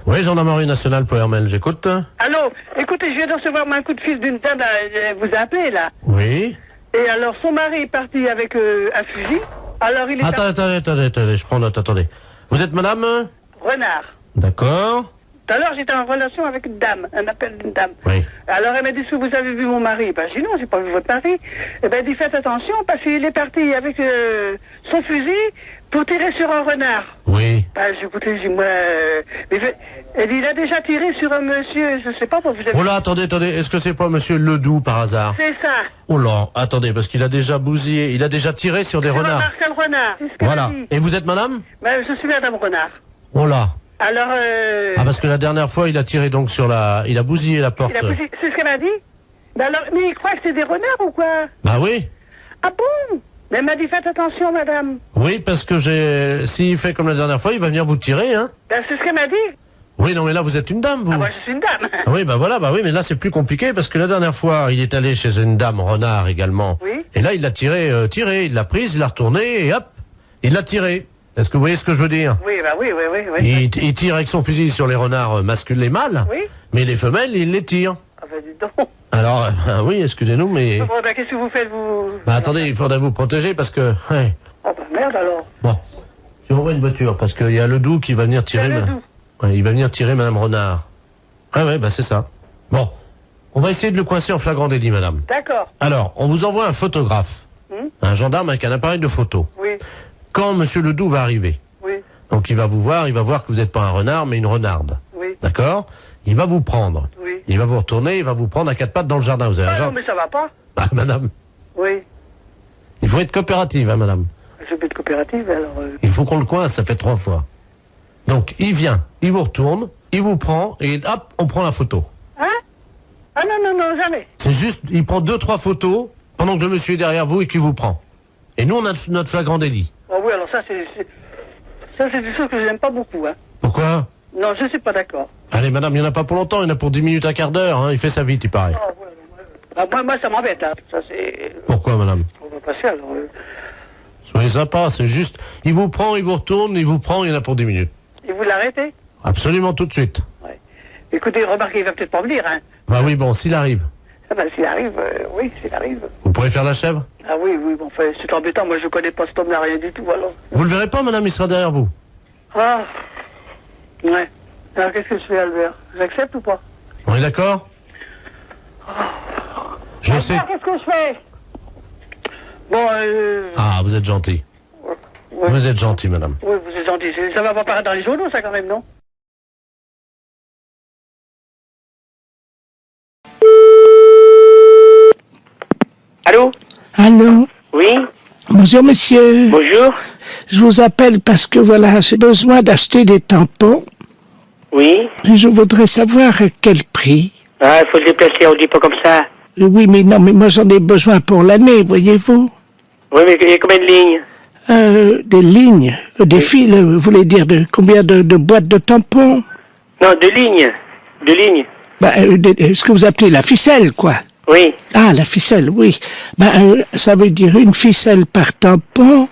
Oui, gendarmerie nationale pour Hermel, j'écoute. Allô, écoutez, je viens de recevoir un coup de fil d'une dame, elle vous a appelé, là. Oui. Et alors, son mari est parti avec un fusil. Alors, il est Attendez, je prends note, attendez. Vous êtes madame? Renard. D'accord. Tout à l'heure, j'étais en relation avec une dame, un appel d'une dame. Oui. Alors, elle m'a dit, est-ce que vous avez vu mon mari? Ben, j'ai dit, non, j'ai pas vu votre mari. Eh ben, elle dit, faites attention, parce qu'il est parti avec son fusil pour tirer sur un renard. Oui. Ben, j'ai écouté, j'ai dit, moi, elle dit, il a déjà tiré sur un monsieur, je sais pas, vous avez... Oh là, attendez, est-ce que c'est pas monsieur Ledoux, par hasard? C'est ça. Oh là, attendez, parce qu'il a déjà bousillé, il a déjà tiré sur des renards. Marcel Renard, c'est ce qu'elle Voilà. a dit. Et vous êtes madame? Ben, je suis madame Renard. Oh là. Alors, Ah, parce que la dernière fois, il a tiré donc sur la... Il a bousillé la porte. C'est ce qu'elle m'a dit? Ben alors, mais il croit que c'est des renards ou quoi? Bah oui. Ah bon? Mais elle m'a dit, faites attention, madame. Oui, parce que s'il fait comme la dernière fois, il va venir vous tirer, hein. Ben, c'est ce qu'elle m'a dit. Oui, non, mais là, vous êtes une dame, vous. Ah, moi, je suis une dame. Ah oui, bah voilà, bah oui, mais là, c'est plus compliqué, parce que la dernière fois, il est allé chez une dame renard également. Oui. Et là, il l'a tiré, il l'a prise, il l'a retournée, et hop, il l'a tiré. Est-ce que vous voyez ce que je veux dire? Oui, bah oui. Il tire avec son fusil sur les renards masculins, les mâles, oui. Mais les femelles, il les tire. Ah ben dis donc. Alors, oui, excusez-nous, mais... Bon, ben qu'est-ce que vous faites, vous? Bah attendez, il faudrait vous protéger, parce que... Ouais. Oh ben merde, alors. Bon, je renvoie une voiture, parce qu'il y a Ledoux qui va venir tirer... Ledoux. Ouais, il va venir tirer Madame Renard. Ah ouais, bah c'est ça. Bon, On va essayer de le coincer en flagrant délit, madame. D'accord. Alors, on vous envoie un photographe. Un gendarme avec un appareil de photo. Oui. Quand monsieur Ledoux va arriver. Oui. Donc il va vous voir, il va voir que vous n'êtes pas un renard, mais une renarde. Oui. D'accord? Il va vous prendre. Oui. Il va vous retourner, il va vous prendre à quatre pattes dans le jardin. Vous avez un Non, jardin? mais ça va pas. Ah, madame. Oui. Il faut être coopérative, hein, madame. Je vais être coopérative, alors... Il faut qu'on le coince, ça fait 3 fois. Donc, il vient, il vous retourne, il vous prend, et hop, on prend la photo. Hein? Ah non, jamais. C'est juste, il prend 2-3 photos, pendant que le monsieur est derrière vous et qu'il vous prend. Et nous, on a notre flagrant délit. Ah oui, alors ça, c'est des choses que j'aime pas beaucoup, hein. Pourquoi? Non, je suis pas d'accord. Allez, madame, il n'y en a pas pour longtemps, il y en a pour 10 minutes, un quart d'heure, hein. Il fait ça vite, il paraît. Moi, ça m'embête, hein. Ça, c'est... Pourquoi, madame? On va passer, alors... Soyez sympa, c'est juste, il vous prend, il vous retourne, il vous prend, il y en a pour 10 minutes. Et vous l'arrêtez? Absolument tout de suite. Ouais. Écoutez, remarquez, il va peut-être pas venir, hein. Bah oui, bon, s'il arrive. Ah ben, s'il arrive, oui, s'il arrive. Vous pourrez faire la chèvre? Ah oui, bon, enfin, c'est embêtant, moi je connais pas cet homme-là, rien du tout, alors. Vous le verrez pas, madame, il sera derrière vous. Ah, ouais. Alors qu'est-ce que je fais, Albert? J'accepte ou pas? On est d'accord? Je Albert, sais. qu'est-ce que je fais? Bon, Ah, vous êtes gentil. ouais. Vous êtes gentil, madame. Oui, vous êtes gentil. Ça va pas paraître dans les journaux, ça, quand même, non? Allô? Allô? Oui? Bonjour, monsieur. Bonjour. Je vous appelle parce que, voilà, j'ai besoin d'acheter des tampons. Oui? Et je voudrais savoir à quel prix. Ah, il faut se déplacer, on dit pas comme ça. Oui, mais non, mais moi j'en ai besoin pour l'année, voyez-vous. Oui, mais il y a combien de lignes? Des lignes, des fils, vous voulez dire combien de boîtes de tampons? Non, de lignes. De lignes. Bah, ce que vous appelez la ficelle, quoi. Oui. Ah, la ficelle, oui. Ben, ça veut dire une ficelle par tampon.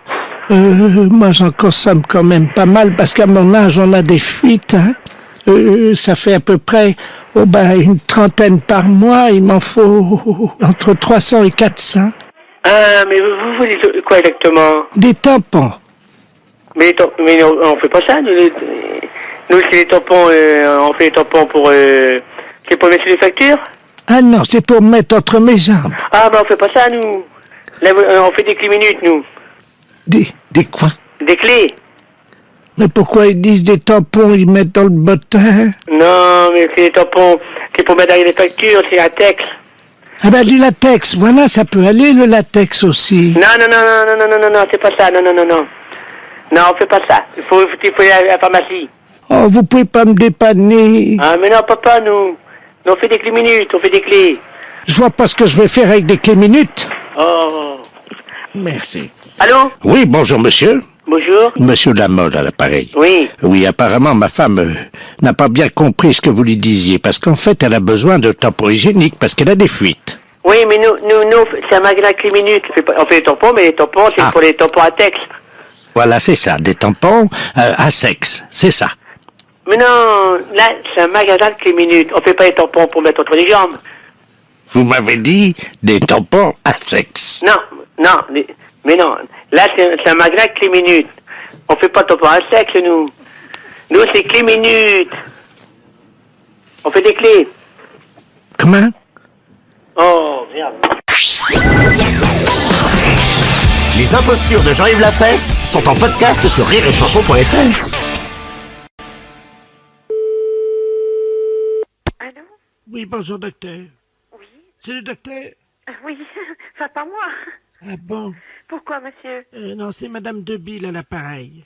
Moi, j'en consomme quand même pas mal parce qu'à mon âge, on a des fuites. Hein. Ça fait à peu près une trentaine par mois. Il m'en faut entre 300 et 400. Ah, mais vous voulez quoi exactement? Des tampons. Mais non, on fait pas ça. Nous c'est les tampons. On fait les tampons pour... c'est pour mettre sur les factures? Ah non, c'est pour mettre entre mes jambes. Ah, ben on fait pas ça, nous. Là, on fait des clés minutes, nous. Des quoi? Des clés. Mais pourquoi ils disent des tampons, ils mettent dans le bottin? Non, mais c'est des tampons. C'est pour mettre derrière les factures, c'est latex. Ah ben du latex, voilà, ça peut aller le latex aussi. Non, c'est pas ça, non. Non, on fait pas ça. Il faut aller à la pharmacie. Oh, vous pouvez pas me dépanner. Ah, mais non, papa, nous on fait des clés minutes, on fait des clés. Je vois pas ce que je vais faire avec des clés minutes. Oh. Merci. Allô? Oui, bonjour monsieur. Bonjour. Monsieur Lamolle à l'appareil. Oui. Oui, apparemment ma femme n'a pas bien compris ce que vous lui disiez, parce qu'en fait elle a besoin de tampons hygiéniques parce qu'elle a des fuites. Oui, mais nous c'est un magasin clés minutes. On fait des tampons, mais les tampons, c'est pour les tampons à texte. Voilà, c'est ça, des tampons à sexe, c'est ça. Mais non, là, c'est un magasin de clés minutes. On fait pas les tampons pour mettre entre les jambes. Vous m'avez dit des tampons à sexe. Non, mais non. Là, c'est un magasin de clés minutes. On fait pas de tampons à sexe, nous. Nous, c'est clés minutes. On fait des clés. Comment? Oh, merde. Les impostures de Jean-Yves Lafesse sont en podcast sur rireetchanson.fr. Allô? Oui, bonjour, docteur. Oui. C'est le docteur? Oui, enfin pas moi. Ah bon? Pourquoi, monsieur? Non, c'est Madame Debille à l'appareil.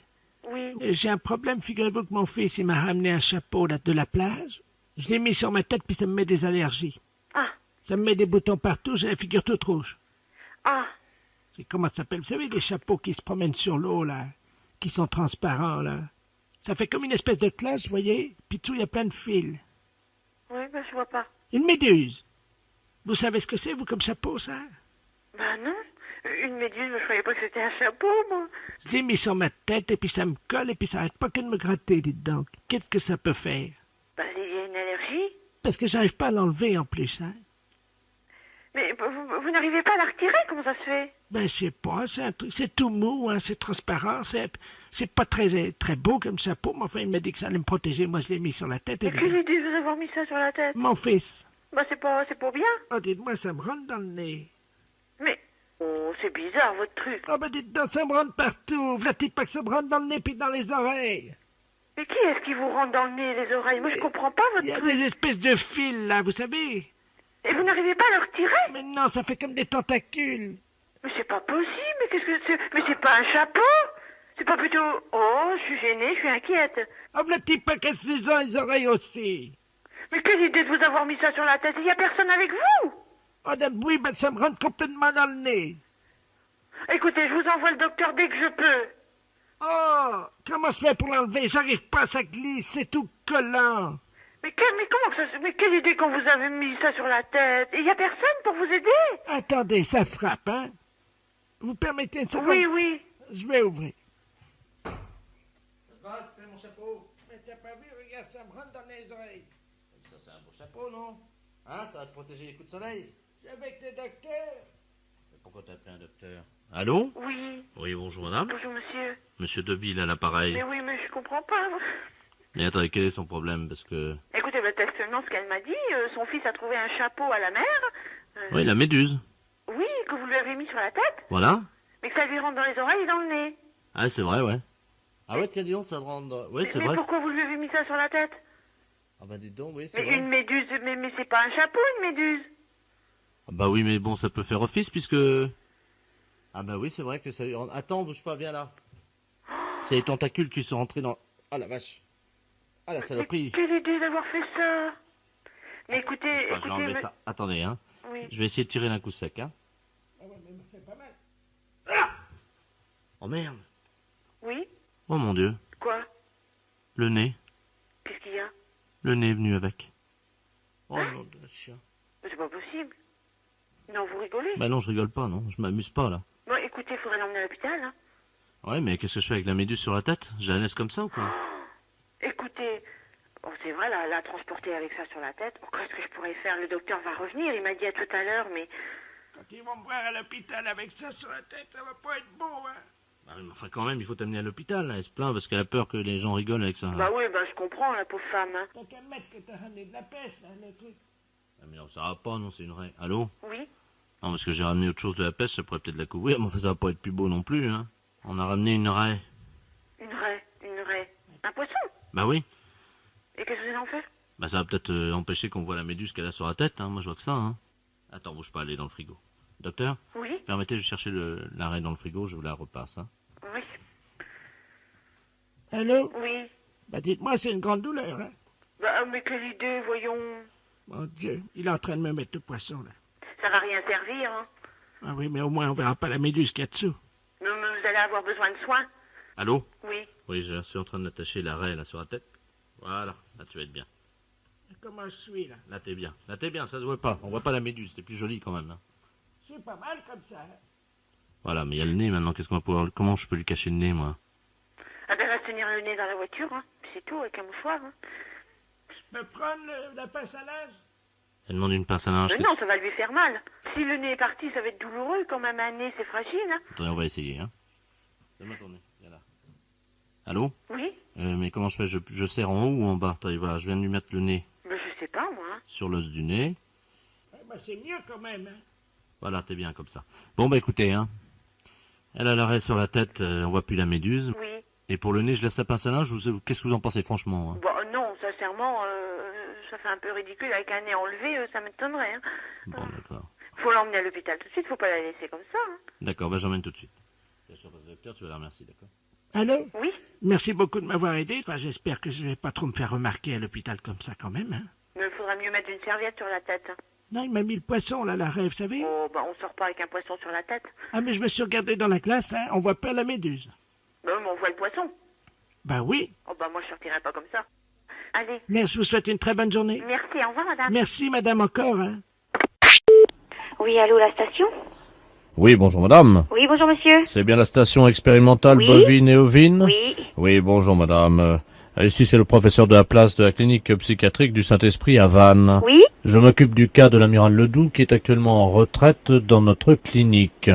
Oui. J'ai un problème, figurez-vous que mon fils, il m'a ramené un chapeau là, de la plage. Je l'ai mis sur ma tête, puis ça me met des allergies. Ah. Ça me met des boutons partout, j'ai la figure toute rouge. Ah. C'est comment ça s'appelle? Vous savez, les chapeaux qui se promènent sur l'eau, là, qui sont transparents, là. Ça fait comme une espèce de cloche, vous voyez? Puis dessous, il y a plein de fils. Oui, ben je vois pas. Une méduse. Vous savez ce que c'est, vous, comme chapeau, ça? Ben non. Une méduse, je croyais pas que c'était un chapeau, moi. Je l'ai mis sur ma tête, et puis ça me colle, et puis ça arrête pas que de me gratter, dites donc. Qu'est-ce que ça peut faire? Ben, il y a une allergie. Parce que j'arrive pas à l'enlever, en plus, hein. Mais vous n'arrivez pas à la retirer, comment ça se fait? Ben, je sais pas, c'est un truc, c'est tout mou, hein, c'est transparent, c'est pas très beau comme chapeau, mais enfin, il m'a dit que ça allait me protéger, moi je l'ai mis sur la tête. Mais qui lui dit de vous avoir mis ça sur la tête? Mon fils. Bah c'est pas bien. Oh, dites-moi, ça me rentre dans le nez. Mais, oh, c'est bizarre votre truc. Oh, ben dites-donc, ça me rentre partout. V'là-t-il pas que ça me rentre dans le nez puis dans les oreilles? Mais qui est-ce qui vous rentre dans le nez et les oreilles? Moi, je comprends pas votre Il y a truc. des espèces de fils, là, vous savez. Et vous n'arrivez pas à le retirer? Mais non, ça fait comme des tentacules. Mais c'est pas possible, mais qu'est-ce que c'est? Mais c'est pas un chapeau? C'est pas plutôt... Oh, je suis gênée, je suis inquiète. Oh, v'là-t-il pas qu'elles se les oreilles aussi? Mais quelle idée de vous avoir mis ça sur la tête? Il y a personne avec vous? Oh, oui, ben ça me rentre complètement dans le nez. Écoutez, je vous envoie le docteur dès que je peux. Oh, comment se fait pour l'enlever? J'arrive pas, ça glisse, c'est tout collant. Mais comment que ça... Mais quelle idée qu'on vous avait mis ça sur la tête? Il y a personne pour vous aider? Attendez, ça frappe, hein? Vous permettez une seconde? Oui, oui. Je vais ouvrir. Fais mon chapeau. Mais t'as pas vu, regarde, ça me rentre dans les oreilles. Ça, c'est un beau chapeau, non? Hein, ça va te protéger les coups de soleil? C'est avec le docteur. Pourquoi t'as appelé un docteur? Allô? Oui. Oui, bonjour madame. Bonjour, monsieur. Monsieur Debille à l'appareil. Mais oui, mais je comprends pas. Mais attendez, quel est son problème? Parce que... Écoutez, exactement ce qu'elle m'a dit. Son fils a trouvé un chapeau à la mer. Oui, la méduse. Oui, que vous lui avez mis sur la tête. Voilà. Mais que ça lui rentre dans les oreilles et dans le nez. Ah, c'est vrai, ouais. Ah ouais, tiens, dis donc, ça rentre... Oui, c'est vrai. Mais pourquoi vous lui avez mis ça sur la tête? Ah bah dites donc, oui, c'est Mais vrai. une méduse, mais c'est pas un chapeau, une méduse. Ah bah oui, mais bon, ça peut faire office, puisque... Ah bah oui, c'est vrai que ça lui rentre... Attends, bouge pas, viens là. C'est les tentacules qui sont rentrés dans... Ah la vache. Ah la saloperie. Quelle idée d'avoir fait ça. Mais écoutez, Je vais enlever ça. Attendez, hein. Oui. Je vais essayer de tirer d'un coup sec, hein. Ah ouais, mais me fait pas mal. Oh merde. Oui. Oh mon Dieu. Quoi? Le nez. Qu'est-ce qu'il y a? Le nez est venu avec. Oh non, de chien. Mais c'est pas possible. Non, vous rigolez? Bah non, je rigole pas, non. Je m'amuse pas, là. Bon, écoutez, il faudrait l'emmener à l'hôpital, hein. Ouais, mais qu'est-ce que je fais avec la méduse sur la tête? Je la laisse comme ça ou quoi? Écoutez, oh, c'est vrai, la transporter avec ça sur la tête. Oh, qu'est-ce que je pourrais faire? Le docteur va revenir, il m'a dit à tout à l'heure, mais... Quand ils vont me voir à l'hôpital avec ça sur la tête, ça va pas être beau, hein. Bah, mais enfin, quand même, il faut t'amener à l'hôpital, là. Elle se plaint parce qu'elle a peur que les gens rigolent avec ça. Bah oui, bah je comprends, la pauvre femme, hein. T'as qu'à mettre que t'as ramené de la peste, là, le truc. Ah, mais non, ça va pas, non, c'est une raie. Allô? Oui. Non, parce que j'ai ramené autre chose de la peste, ça pourrait peut-être la couvrir, mais enfin, ça va pas être plus beau non plus, hein. On a ramené une raie. Une raie. Un poisson? Bah oui. Et qu'est-ce que vous allez en faire? Bah ça va peut-être empêcher qu'on voit la méduse qu'elle a sur la tête, hein. Moi, je vois que ça, hein. Attends, bouge pas, elle est dans le frigo. Docteur? Oui. Permettez de chercher la raie dans le frigo, je vous la repasse, hein. Oui. Allô? Oui. Bah dites-moi, c'est une grande douleur, hein. Bah, mais quelle idée, voyons. Mon Dieu, il est en train de me mettre le poisson, là. Ça va rien servir, hein. Ah oui, mais au moins on verra pas la méduse qu'il y a dessous. Mais vous allez avoir besoin de soins. Allô? Oui. Oui, je suis en train d'attacher la raie, là, sur la tête. Voilà, là, tu vas être bien. Comment je suis, là? Là, t'es bien. Là, t'es bien, ça se voit pas. On voit pas la méduse, c'est plus joli quand même, hein. C'est pas mal comme ça, hein. Voilà, mais il y a le nez maintenant, qu'est-ce qu'on va pouvoir... Comment je peux lui cacher le nez, moi? Ah ben, va se tenir le nez dans la voiture, hein. C'est tout, avec un mouchoir, hein. Je peux prendre la pince à linge? Elle demande une pince à linge. Mais non, ça va lui faire mal. Si le nez est parti, ça va être douloureux, quand même, un nez, c'est fragile, hein. Attendez, on va essayer, hein. Donne-moi ton nez, viens là. Allô? Oui. Mais comment je fais? Je serre en haut ou en bas? Attendez, voilà, je viens de lui mettre le nez. Ben, je sais pas, moi. Sur l'os du nez. Bah, c'est mieux quand même, hein. Voilà, t'es bien comme ça. Bon, bah écoutez, hein. Elle a l'arrêt sur la tête, on voit plus la méduse. Oui. Et pour le nez, je laisse la pince à linge, qu'est-ce que vous en pensez franchement, hein? Bon, non, sincèrement, ça fait un peu ridicule avec un nez enlevé, ça m'étonnerait, hein. Bon, d'accord. Faut l'emmener à l'hôpital tout de suite, faut pas la laisser comme ça, hein. D'accord, bah j'emmène tout de suite. Bien sûr, parce que le docteur, tu vas la remercier, d'accord? Allô? Oui. Merci beaucoup de m'avoir aidé. Enfin, j'espère que je vais pas trop me faire remarquer à l'hôpital comme ça quand même, hein. Mais il faudra mieux mettre une serviette sur la tête, hein. Non, il m'a mis le poisson, là, la raie, vous savez? Oh, bah on sort pas avec un poisson sur la tête. Ah, mais je me suis regardé dans la glace, hein. On voit pas la méduse. Bah mais on voit le poisson. Bah oui. Oh, bah moi je sortirai pas comme ça. Allez. Merci, je vous souhaite une très bonne journée. Merci, au revoir, madame. Merci, madame, encore, hein. Oui, allô, la station? Oui, bonjour madame. Oui, bonjour monsieur. C'est bien la station expérimentale Oui. bovine et ovine? Oui. Oui, bonjour madame. Ici c'est le professeur de la place de la clinique psychiatrique du Saint-Esprit à Vannes. Oui. Je m'occupe du cas de l'amiral Ledoux qui est actuellement en retraite dans notre clinique.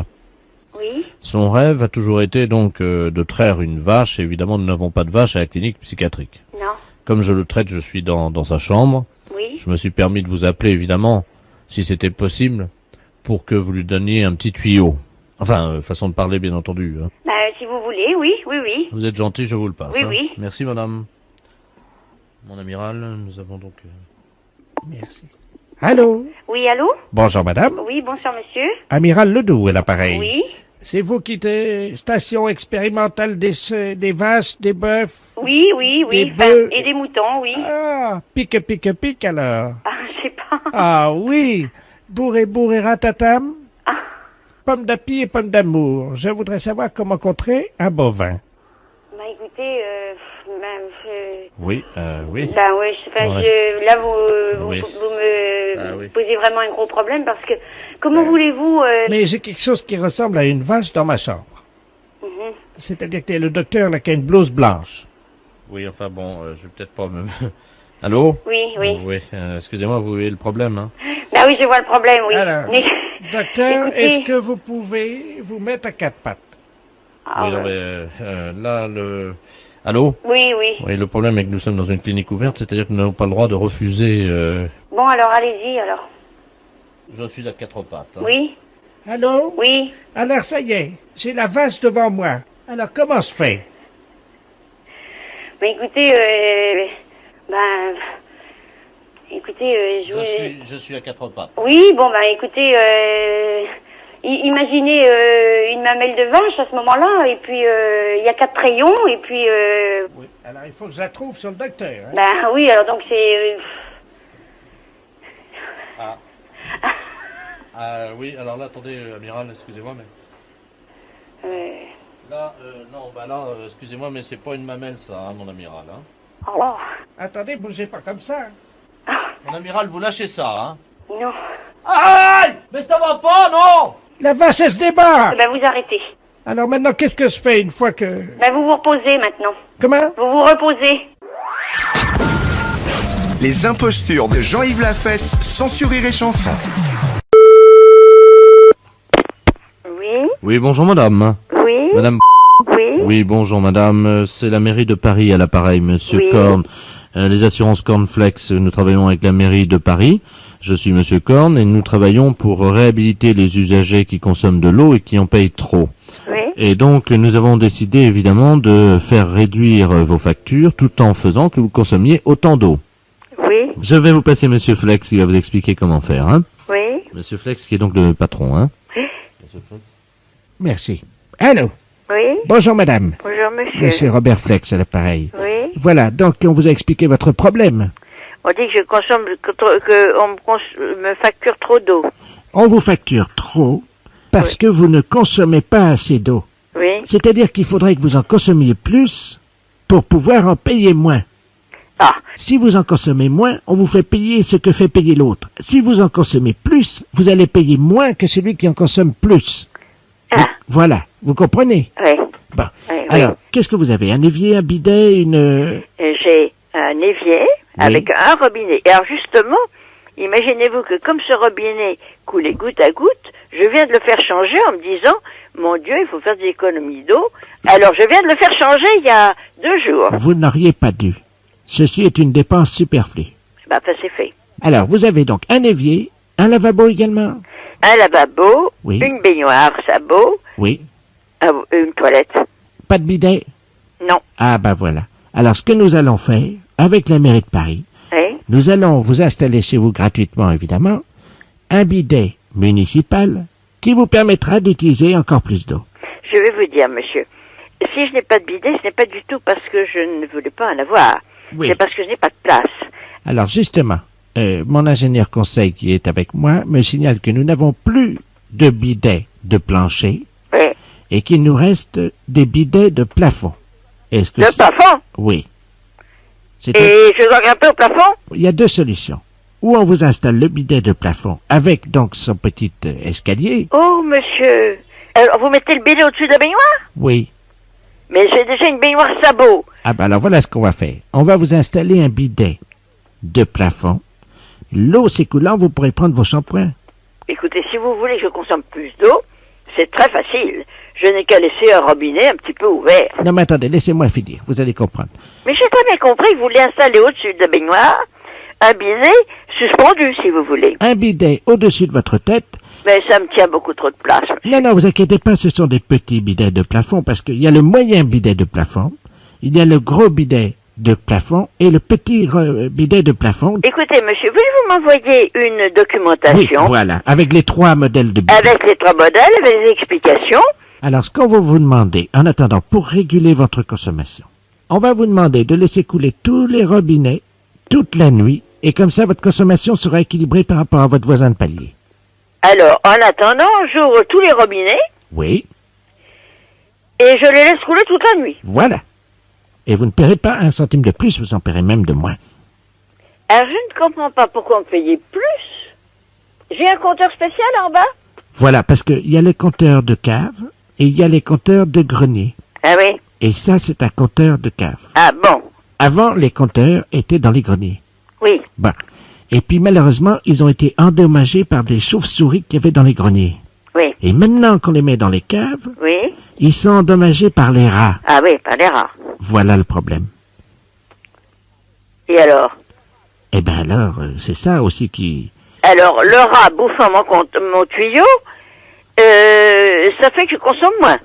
Oui. Son rêve a toujours été donc de traire une vache. Évidemment, nous n'avons pas de vache à la clinique psychiatrique. Non. Comme je le traite, je suis dans sa chambre. Oui. Je me suis permis de vous appeler, évidemment, si c'était possible, pour que vous lui donniez un petit tuyau. Enfin, façon de parler, bien entendu. Hein. Bah, si vous voulez, oui, oui, oui. Vous êtes gentil, je vous le passe. Oui, hein. oui. Merci, madame. Mon amiral, nous avons donc... Merci. Allô? Oui, allô? Bonjour, madame. Oui, bonsoir, monsieur. Amiral Ledoux est l'appareil. Oui. C'est vous qui êtes station expérimentale des vaches, des bœufs? Oui, oui, oui. Des bœufs. Et des moutons, oui. Ah, pique alors. Ah, je sais pas. Ah oui, bourré ratatam. Pomme d'api et pomme d'amour. Je voudrais savoir comment contrer un bovin. Bah, écoutez, Oui, oui. Ben oui, là, vous Oui. me posez vraiment un gros problème parce que, comment voulez-vous... Mais j'ai quelque chose qui ressemble à une vache dans ma chambre. Mhm. C'est-à-dire qu'il y a le docteur là, qui a une blouse blanche. Oui, enfin bon, je vais peut-être pas me... Allô? Oui, oui. Oui, excusez-moi, vous voyez le problème, hein? Ben oui, je vois le problème, oui. Alors, Mais... docteur, Écoutez... est-ce que vous pouvez vous mettre à quatre pattes? Ah, oui, non, mais là, le... Allô? Oui, oui. Oui, le problème est que nous sommes dans une clinique ouverte, c'est-à-dire que nous n'avons pas le droit de refuser... Bon, alors, allez-y, alors. Je suis à quatre pattes. Hein. Oui? Allô? Oui? Alors, ça y est, j'ai la vache devant moi. Alors, comment se fait? Ben, écoutez, écoutez, Je suis à quatre pattes. Oui, bon, ben, écoutez, imaginez une mamelle de vache à ce moment-là, et puis il y a 4 rayons, et puis... Oui, alors il faut que je la trouve sur le docteur. Hein? Ben oui, alors donc c'est... Oui, alors là, attendez, amiral, excusez-moi, mais... Là, non, bah là, excusez-moi, mais c'est pas une mamelle, ça, hein, mon amiral, hein. Oh. Attendez, bougez pas comme ça. Mon amiral, vous lâchez ça, hein. Non. Aïe! Mais ça va pas, non! La vache, elle se débat. Ben vous arrêtez. Alors maintenant, qu'est-ce que je fais une fois que... Ben vous vous reposez maintenant. Comment? Vous vous reposez. Les impostures de Jean-Yves Lafesse, sans Rire et Chanson. Oui? Oui, bonjour, madame. Oui? Madame... Oui? Oui, bonjour, madame. C'est la mairie de Paris à l'appareil, monsieur Oui. Korn. Les assurances Cornflex, nous travaillons avec la mairie de Paris. Je suis monsieur Korn et nous travaillons pour réhabiliter les usagers qui consomment de l'eau et qui en payent trop. Oui? Et donc, nous avons décidé évidemment de faire réduire vos factures tout en faisant que vous consommiez autant d'eau. Oui? Je vais vous passer monsieur Flex qui va vous expliquer comment faire, hein. Oui? Monsieur Flex qui est donc le patron, hein. Monsieur Flex. Merci. Allô? Oui? Bonjour, madame. Bonjour, monsieur. Monsieur Robert Flex à l'appareil. Oui? Voilà, donc on vous a expliqué votre problème. On dit que je consomme, on me facture trop d'eau. On vous facture trop parce que vous ne consommez pas assez d'eau. Oui? C'est-à-dire qu'il faudrait que vous en consommiez plus pour pouvoir en payer moins. Ah. Si vous en consommez moins, on vous fait payer ce que fait payer l'autre. Si vous en consommez plus, vous allez payer moins que celui qui en consomme plus. Ah. Voilà, vous comprenez? Oui. Bon. Oui, Alors, qu'est-ce que vous avez? Un évier, un bidet, une... J'ai un évier avec un robinet. Et alors justement, imaginez-vous que comme ce robinet coulait goutte à goutte, je viens de le faire changer en me disant, mon Dieu, il faut faire des économies d'eau. Alors je viens de le faire changer il y a 2 jours. Vous n'auriez pas dû. Ceci est une dépense superflue. Bah, ça c'est fait. Alors, vous avez donc un évier, un lavabo également? Un lavabo, Oui. une baignoire, sabot, Oui. une toilette. Pas de bidet? Non. Ah, ben voilà. Alors, ce que nous allons faire, avec la mairie de Paris, Oui. nous allons vous installer chez vous gratuitement, évidemment, un bidet municipal qui vous permettra d'utiliser encore plus d'eau. Je vais vous dire, monsieur, si je n'ai pas de bidet, ce n'est pas du tout parce que je ne voulais pas en avoir. Oui. C'est parce que je n'ai pas de place. Alors, justement, mon ingénieur conseil qui est avec moi me signale que nous n'avons plus de bidets de plancher Oui. et qu'il nous reste des bidets de plafond. Est-ce que Le plafond? Oui. Et je dois grimper au plafond? Il y a 2 solutions. Ou on vous installe le bidet de plafond avec donc son petit escalier. Oh, monsieur. Alors, vous mettez le bidet au-dessus de la baignoire? Oui. Mais j'ai déjà une baignoire sabot. Ah ben alors voilà ce qu'on va faire. On va vous installer un bidet de plafond. L'eau s'écoulant, vous pourrez prendre vos shampoings. Écoutez, si vous voulez que je consomme plus d'eau, c'est très facile. Je n'ai qu'à laisser un robinet un petit peu ouvert. Non mais attendez, laissez-moi finir, vous allez comprendre. Mais j'ai très bien compris que vous voulez installer au-dessus de la baignoire un bidet suspendu, si vous voulez. Un bidet au-dessus de votre tête. Mais ça me tient beaucoup trop de place. Non, non, vous inquiétez pas, ce sont des petits bidets de plafond, parce qu'il y a le moyen bidet de plafond, il y a le gros bidet de plafond et le petit bidet de plafond. Écoutez, monsieur, voulez-vous m'envoyer une documentation? Oui, voilà, avec les 3 modèles de bidet. Avec les 3 modèles, avec les explications. Alors, ce qu'on va vous demander, en attendant, pour réguler votre consommation, on va vous demander de laisser couler tous les robinets toute la nuit, et comme ça, votre consommation sera équilibrée par rapport à votre voisin de palier. Alors, en attendant, j'ouvre tous les robinets. Oui. Et je les laisse couler toute la nuit. Voilà. Et vous ne paierez pas 1 centime de plus, vous en paierez même de moins. Alors, je ne comprends pas pourquoi on me payait plus. J'ai un compteur spécial en bas? Voilà, parce qu'il y a les compteurs de cave et il y a les compteurs de grenier. Ah oui? Et ça, c'est un compteur de cave. Ah bon? Avant, les compteurs étaient dans les greniers. Oui. Bon. Et puis, malheureusement, ils ont été endommagés par des chauves-souris qu'il y avait dans les greniers. Oui. Et maintenant qu'on les met dans les caves, oui, ils sont endommagés par les rats. Ah oui, par les rats. Voilà le problème. Et alors? Eh ben alors, c'est ça aussi qui... Alors, le rat bouffant mon tuyau, ça fait que je consomme moins.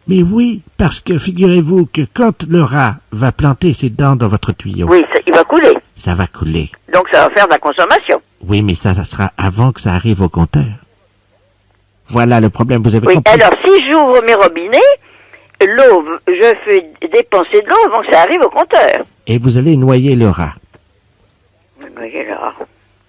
Mais oui, parce que figurez-vous que quand le rat va planter ses dents dans votre tuyau... Oui, il va couler. Ça va couler. Donc ça va faire de la consommation. Oui, mais ça sera avant que ça arrive au compteur. Voilà le problème, vous avez compris. Alors si j'ouvre mes robinets, l'eau, je fais dépenser de l'eau avant que ça arrive au compteur. Et vous allez noyer le rat. Noyer le rat.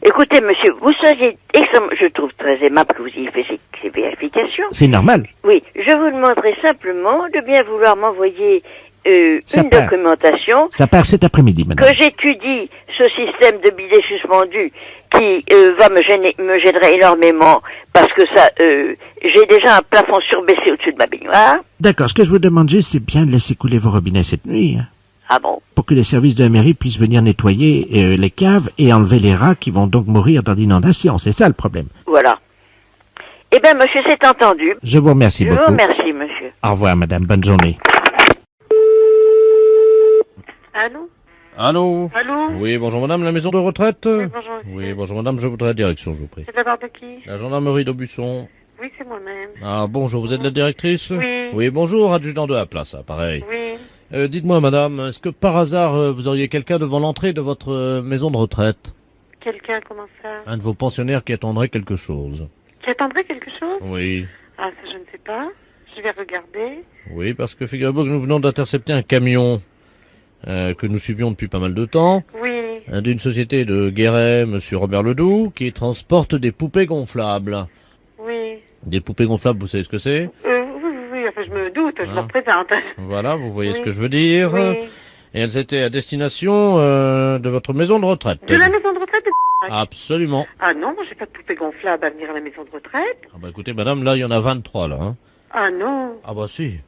Écoutez, monsieur, vous soyez extrêmement... Je trouve très aimable que vous ayez fait ces vérifications. C'est normal. Oui, je vous demanderai simplement de bien vouloir m'envoyer une documentation. Ça part cet après-midi, madame. Que j'étudie ce système de bidet suspendu qui va me gênerait énormément parce que ça, j'ai déjà un plafond surbaissé au-dessus de ma baignoire. D'accord, ce que je vous demande juste, c'est bien de laisser couler vos robinets cette nuit. Hein. Ah bon? Pour que les services de la mairie puissent venir nettoyer les caves et enlever les rats qui vont donc mourir dans l'inondation. C'est ça le problème. Voilà. Eh bien, monsieur, c'est entendu. Je vous remercie beaucoup. Je vous remercie, monsieur. Au revoir, madame. Bonne journée. Allô? Allô? Allô? Oui, bonjour madame, la maison de retraite? Oui, bonjour. Oui, bonjour madame, je voudrais la direction, je vous prie. C'est de la part de qui? La gendarmerie d'Aubusson. Oui, c'est moi-même. Ah, bonjour, vous êtes la directrice? Oui. Oui, bonjour, adjudant de la place, pareil. Oui. Dites-moi madame, est-ce que par hasard vous auriez quelqu'un devant l'entrée de votre maison de retraite? Quelqu'un, comment ça? Un de vos pensionnaires qui attendrait quelque chose. Qui attendrait quelque chose? Oui. Ah, ça, je ne sais pas. Je vais regarder. Oui, parce que figurez-vous que nous venons d'intercepter un camion que nous suivions depuis pas mal de temps. Oui. D'une société de Guéret, monsieur Robert Ledoux, qui transporte des poupées gonflables. Oui. Des poupées gonflables, vous savez ce que c'est? Oui, enfin, je me doute, je me représente. Voilà, vous voyez ce que je veux dire. Oui. Et elles étaient à destination de votre maison de retraite. De la maison de retraite de... Absolument. Ah non, moi j'ai pas de poupée gonflable à venir à la maison de retraite. Ah bah écoutez, madame, là, il y en a 23, là. Hein. Ah non. Ah bah si.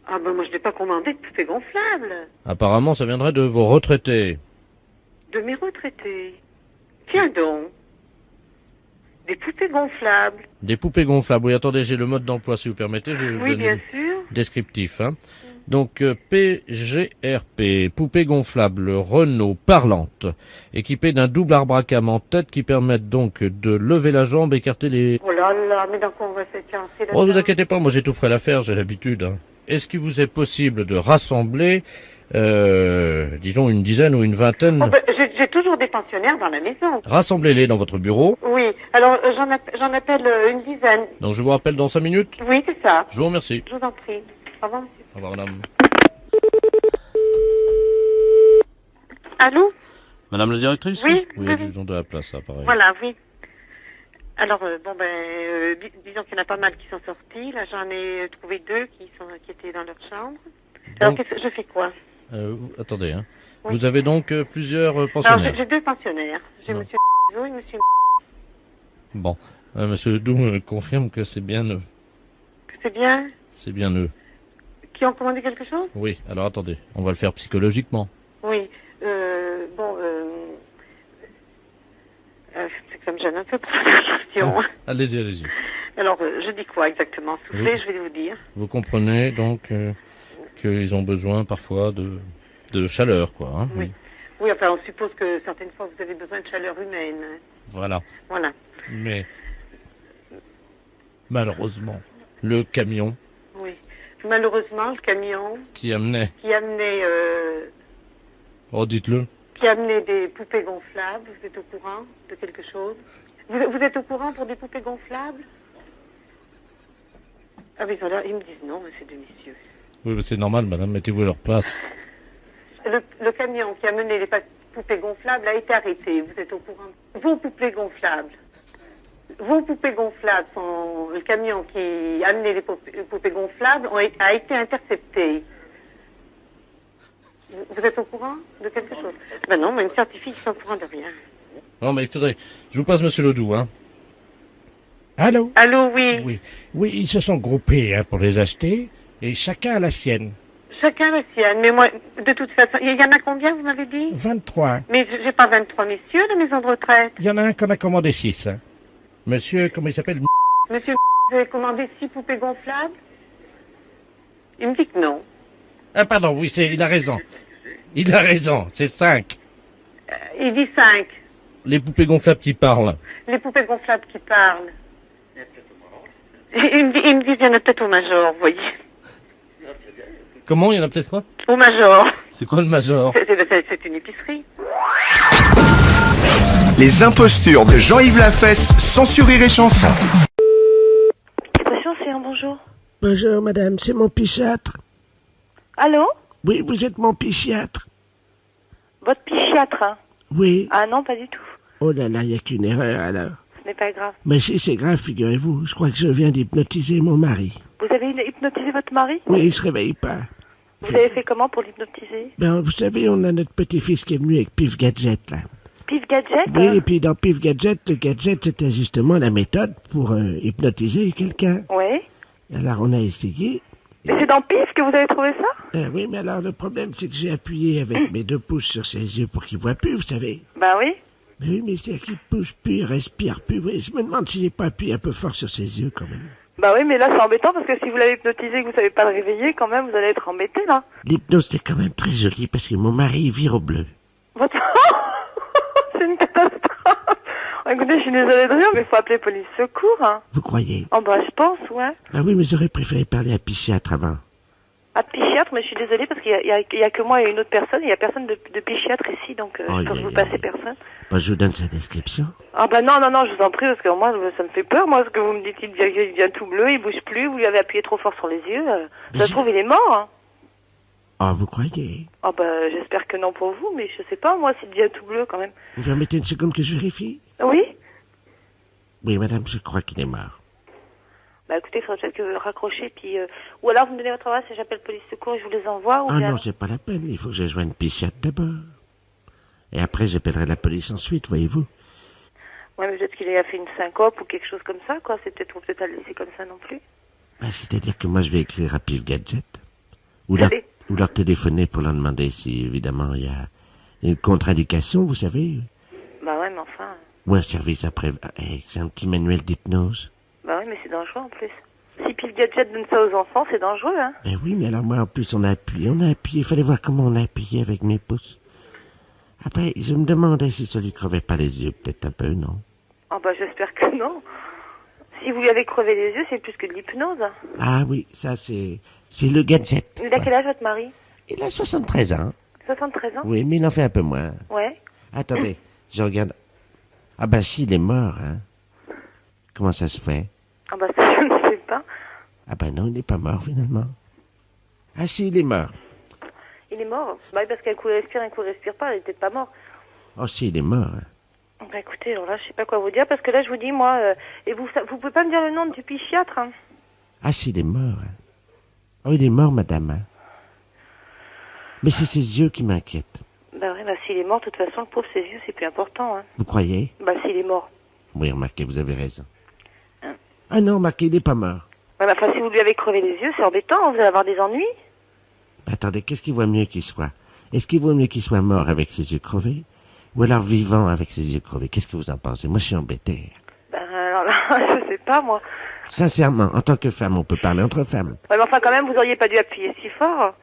Ah bah moi je n'ai pas commandé de poupée gonflable. Apparemment, ça viendrait de vos retraités. De mes retraités. Tiens donc. Des poupées gonflables. Des poupées gonflables. Oui, attendez, j'ai le mode d'emploi, si vous permettez. Je vais vous donner bien sûr. Descriptif. Hein. Donc, PGRP, poupée gonflable Renault parlante, équipée d'un double arbre-à-cam en tête qui permettent donc de lever la jambe, écarter les... Oh là là, mais dans quoi on va se tirer là? Oh, vous inquiétez pas, moi j'ai tout frais à faire, j'ai l'habitude. Hein. Est-ce qu'il vous est possible de rassembler, disons, une dizaine ou une vingtaine... Oh, ben, j'ai toujours des pensionnaires dans la maison. Rassemblez-les dans votre bureau. Oui, alors j'en appelle une dizaine. Donc je vous rappelle dans 5 minutes? Oui, c'est ça. Je vous remercie. Je vous en prie. Au revoir, monsieur. Au revoir, madame. Allô? Madame la directrice? Oui. Oui, adjudant de la place, ça, pareil. Voilà, oui. Alors, disons qu'il y en a pas mal qui sont sortis. Là, j'en ai trouvé 2 qui étaient dans leur chambre. Alors, je fais quoi? Attendez, hein. Oui. Vous avez donc plusieurs pensionnaires? Alors, j'ai 2 pensionnaires. J'ai monsieur et monsieur... Bon. Monsieur Doux me confirme que c'est bien eux. Que c'est bien? C'est bien eux. Qui ont commandé quelque chose? Oui, alors attendez, on va le faire psychologiquement. Oui, c'est que ça me gêne un peu pour la question. Allez-y, allez-y. Alors, je dis quoi exactement? Soufflez, je vais vous dire. Vous comprenez donc qu'ils ont besoin parfois de chaleur, quoi. Hein? Oui. Oui, enfin, on suppose que certaines fois, vous avez besoin de chaleur humaine. Voilà. Voilà. Mais malheureusement, le camion Oui. Malheureusement, le camion qui amenait... Oh, dites-le. Qui amenait des poupées gonflables. Vous êtes au courant de quelque chose? Vous êtes au courant pour des poupées gonflables? Ah oui, ils me disent non, mais c'est de messieurs. Oui, c'est normal, madame, mettez-vous à leur place. Le camion qui amenait les poupées gonflables a été arrêté. Vous êtes au courant? Vos poupées gonflables sont... Le camion qui amenait les poupées gonflables a été intercepté. Vous êtes au courant de quelque chose? Ben non, mais il me certifie qu'ils sont au courant de rien. Non, mais écoutez, je vous passe monsieur Ledoux, hein. Allô? Allô, oui. Oui, ils se sont groupés pour les acheter, et chacun a la sienne. Chacun la sienne, mais moi, de toute façon, il y en a combien, vous m'avez dit? 23. Mais j'ai pas 23 messieurs de maison de retraite. Il y en a un qu'on a commandé 6. Hein. Monsieur, comment il s'appelle? Monsieur, vous avez commandé 6 poupées gonflables? Il me dit que non. Ah pardon, oui, il a raison. Il a raison, c'est 5. Il dit 5. Les poupées gonflables qui parlent. Les poupées gonflables qui parlent. Il me dit qu'il y en a peut-être au Major, vous voyez. Comment? Il y en a peut-être quoi? Au Major. C'est quoi le Major? C'est une épicerie. Les impostures de Jean-Yves Lafesse sont sur Rire et Chanson. Attention, c'est un bonjour. Bonjour madame, c'est mon psychiatre. Allô? Oui, vous êtes mon psychiatre. Votre psychiatre, hein? Oui. Ah non, pas du tout. Oh là là, il n'y a qu'une erreur alors. Ce n'est pas grave. Mais si c'est grave, figurez-vous, je crois que je viens d'hypnotiser mon mari. Vous avez hypnotisé votre mari? Oui, il se réveille pas. Vous avez fait comment pour l'hypnotiser? Ben, vous savez, on a notre petit-fils qui est venu avec Pif Gadget, là. Pif Gadget? Oui, et puis dans Pif Gadget, le gadget, c'était justement la méthode pour hypnotiser quelqu'un. Oui. Alors, on a essayé. Mais c'est dans Pif que vous avez trouvé ça? Oui, mais alors, le problème, c'est que j'ai appuyé avec mes 2 pouces sur ses yeux pour qu'il voit plus, vous savez. Ben oui. Mais oui, mais c'est qu'il pousse plus, il respire plus. Oui, je me demande si j'ai pas appuyé un peu fort sur ses yeux, quand même. Bah oui, mais là c'est embêtant parce que si vous l'avez hypnotisé et que vous savez pas le réveiller, quand même vous allez être embêté là. L'hypnose c'est quand même très joli parce que mon mari il vire au bleu. Votre... c'est une catastrophe. Écoutez, je suis désolée de rire, mais il faut appeler police secours. Hein. Vous croyez? Oh bah je pense, ouais. Ah oui, mais j'aurais préféré parler à psychiatre avant. À psychiatre, mais je suis désolée parce qu'il y a que moi et une autre personne, il y a personne de psychiatre ici, donc je peux vous passer personne. Bah, je vous donne sa description. Ah bah non, je vous en prie, parce que moi, ça me fait peur, moi, ce que vous me dites, il devient tout bleu, il bouge plus, vous lui avez appuyé trop fort sur les yeux, ça se trouve, il est mort, hein. Ah, vous croyez? Ah bah, j'espère que non pour vous, mais je sais pas, moi, s'il devient tout bleu, quand même. Vous permettez une seconde que je vérifie? Oui? Oui, madame, je crois qu'il est mort. Bah écoutez, il faudrait peut-être que vous raccrochez, puis... Ou alors vous me donnez votre adresse et j'appelle police secours et je vous les envoie, ou Ah bien... non, c'est pas la peine, il faut que je joigne psychiatre d'abord. Et après, j'appellerai la police ensuite, voyez-vous. Ouais, mais peut-être qu'il a fait une syncope ou quelque chose comme ça, quoi. C'est peut-être, faut peut-être pas le laisser comme ça non plus. Bah, c'est-à-dire que moi, je vais écrire à Pif Gadget. Ou leur téléphoner pour leur demander si, évidemment, il y a une contre-indication, vous savez. Bah ouais, mais enfin... Ou un service après... c'est un petit manuel d'hypnose. Bah oui, mais c'est dangereux en plus. Si Pif Gadget donne ça aux enfants, c'est dangereux, hein. Ben oui, mais alors moi, en plus, on a appuyé. Il fallait voir comment on a appuyé avec mes pouces. Après, je me demandais si ça lui crevait pas les yeux, peut-être un peu, non? Ah bah j'espère que non. Si vous lui avez crevé les yeux, c'est plus que de l'hypnose. Ah oui, ça c'est le gadget. Il a quel âge votre mari? Il a 73 ans. 73 ans? Oui, mais il en fait un peu moins. Ouais. Attendez, je regarde. Ah ben si, il est mort, hein. Comment ça se fait? Ah bah ça, je ne sais pas. Ah ben non, il n'est pas mort finalement. Ah si, il est mort. Il est mort? Bah oui, parce qu'un coup il respire, un coup il respire pas, il est peut-être pas mort. Oh si, il est mort. Hein. Bah écoutez, alors là, je sais pas quoi vous dire, parce que là, je vous dis, moi, et vous pouvez pas me dire le nom du psychiatre, hein? Ah si, il est mort. Hein. Oh, il est mort, madame. Hein. Mais c'est ses yeux qui m'inquiètent. Bah oui, bah s'il est mort, de toute façon, le pauvre, ses yeux, c'est plus important, hein. Vous croyez? Bah s'il est mort. Oui, remarquez, vous avez raison. Hein? Ah non, remarquez, il n'est pas mort. Ouais, bah enfin, si vous lui avez crevé les yeux, c'est embêtant, vous allez avoir des ennuis. Attendez, qu'est-ce qu'il vaut mieux qu'il soit? Est-ce qu'il vaut mieux qu'il soit mort avec ses yeux crevés? Ou alors vivant avec ses yeux crevés? Qu'est-ce que vous en pensez? Moi, je suis embêté. Ben alors là, je sais pas, moi. Sincèrement, en tant que femme, on peut parler entre femmes. Ouais, mais enfin, quand même, vous auriez pas dû appuyer si fort.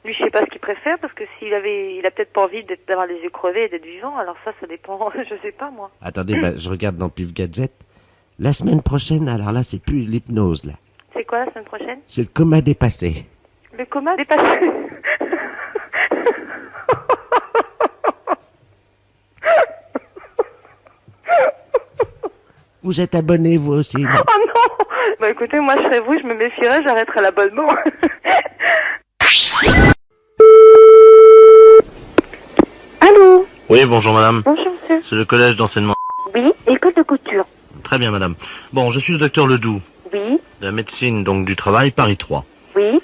Lui, je sais pas ce qu'il préfère, parce que il a peut-être pas envie d'avoir les yeux crevés et d'être vivant, alors ça dépend, je sais pas, moi. Attendez, je regarde dans Pif Gadget. La semaine prochaine, alors là, c'est plus l'hypnose, là. C'est quoi, la semaine prochaine? C'est le coma dépassé. Le coma dépassé. Vous êtes abonné, vous aussi, non? Oh non! Bah écoutez, moi je serais vous, je me méfierais, j'arrêterais l'abonnement. Allô? Oui, bonjour madame. Bonjour monsieur. C'est le collège d'enseignement. Oui, école de couture. Très bien madame. Bon, je suis le docteur Ledoux. Oui. De la médecine, donc du travail, Paris 3. Oui.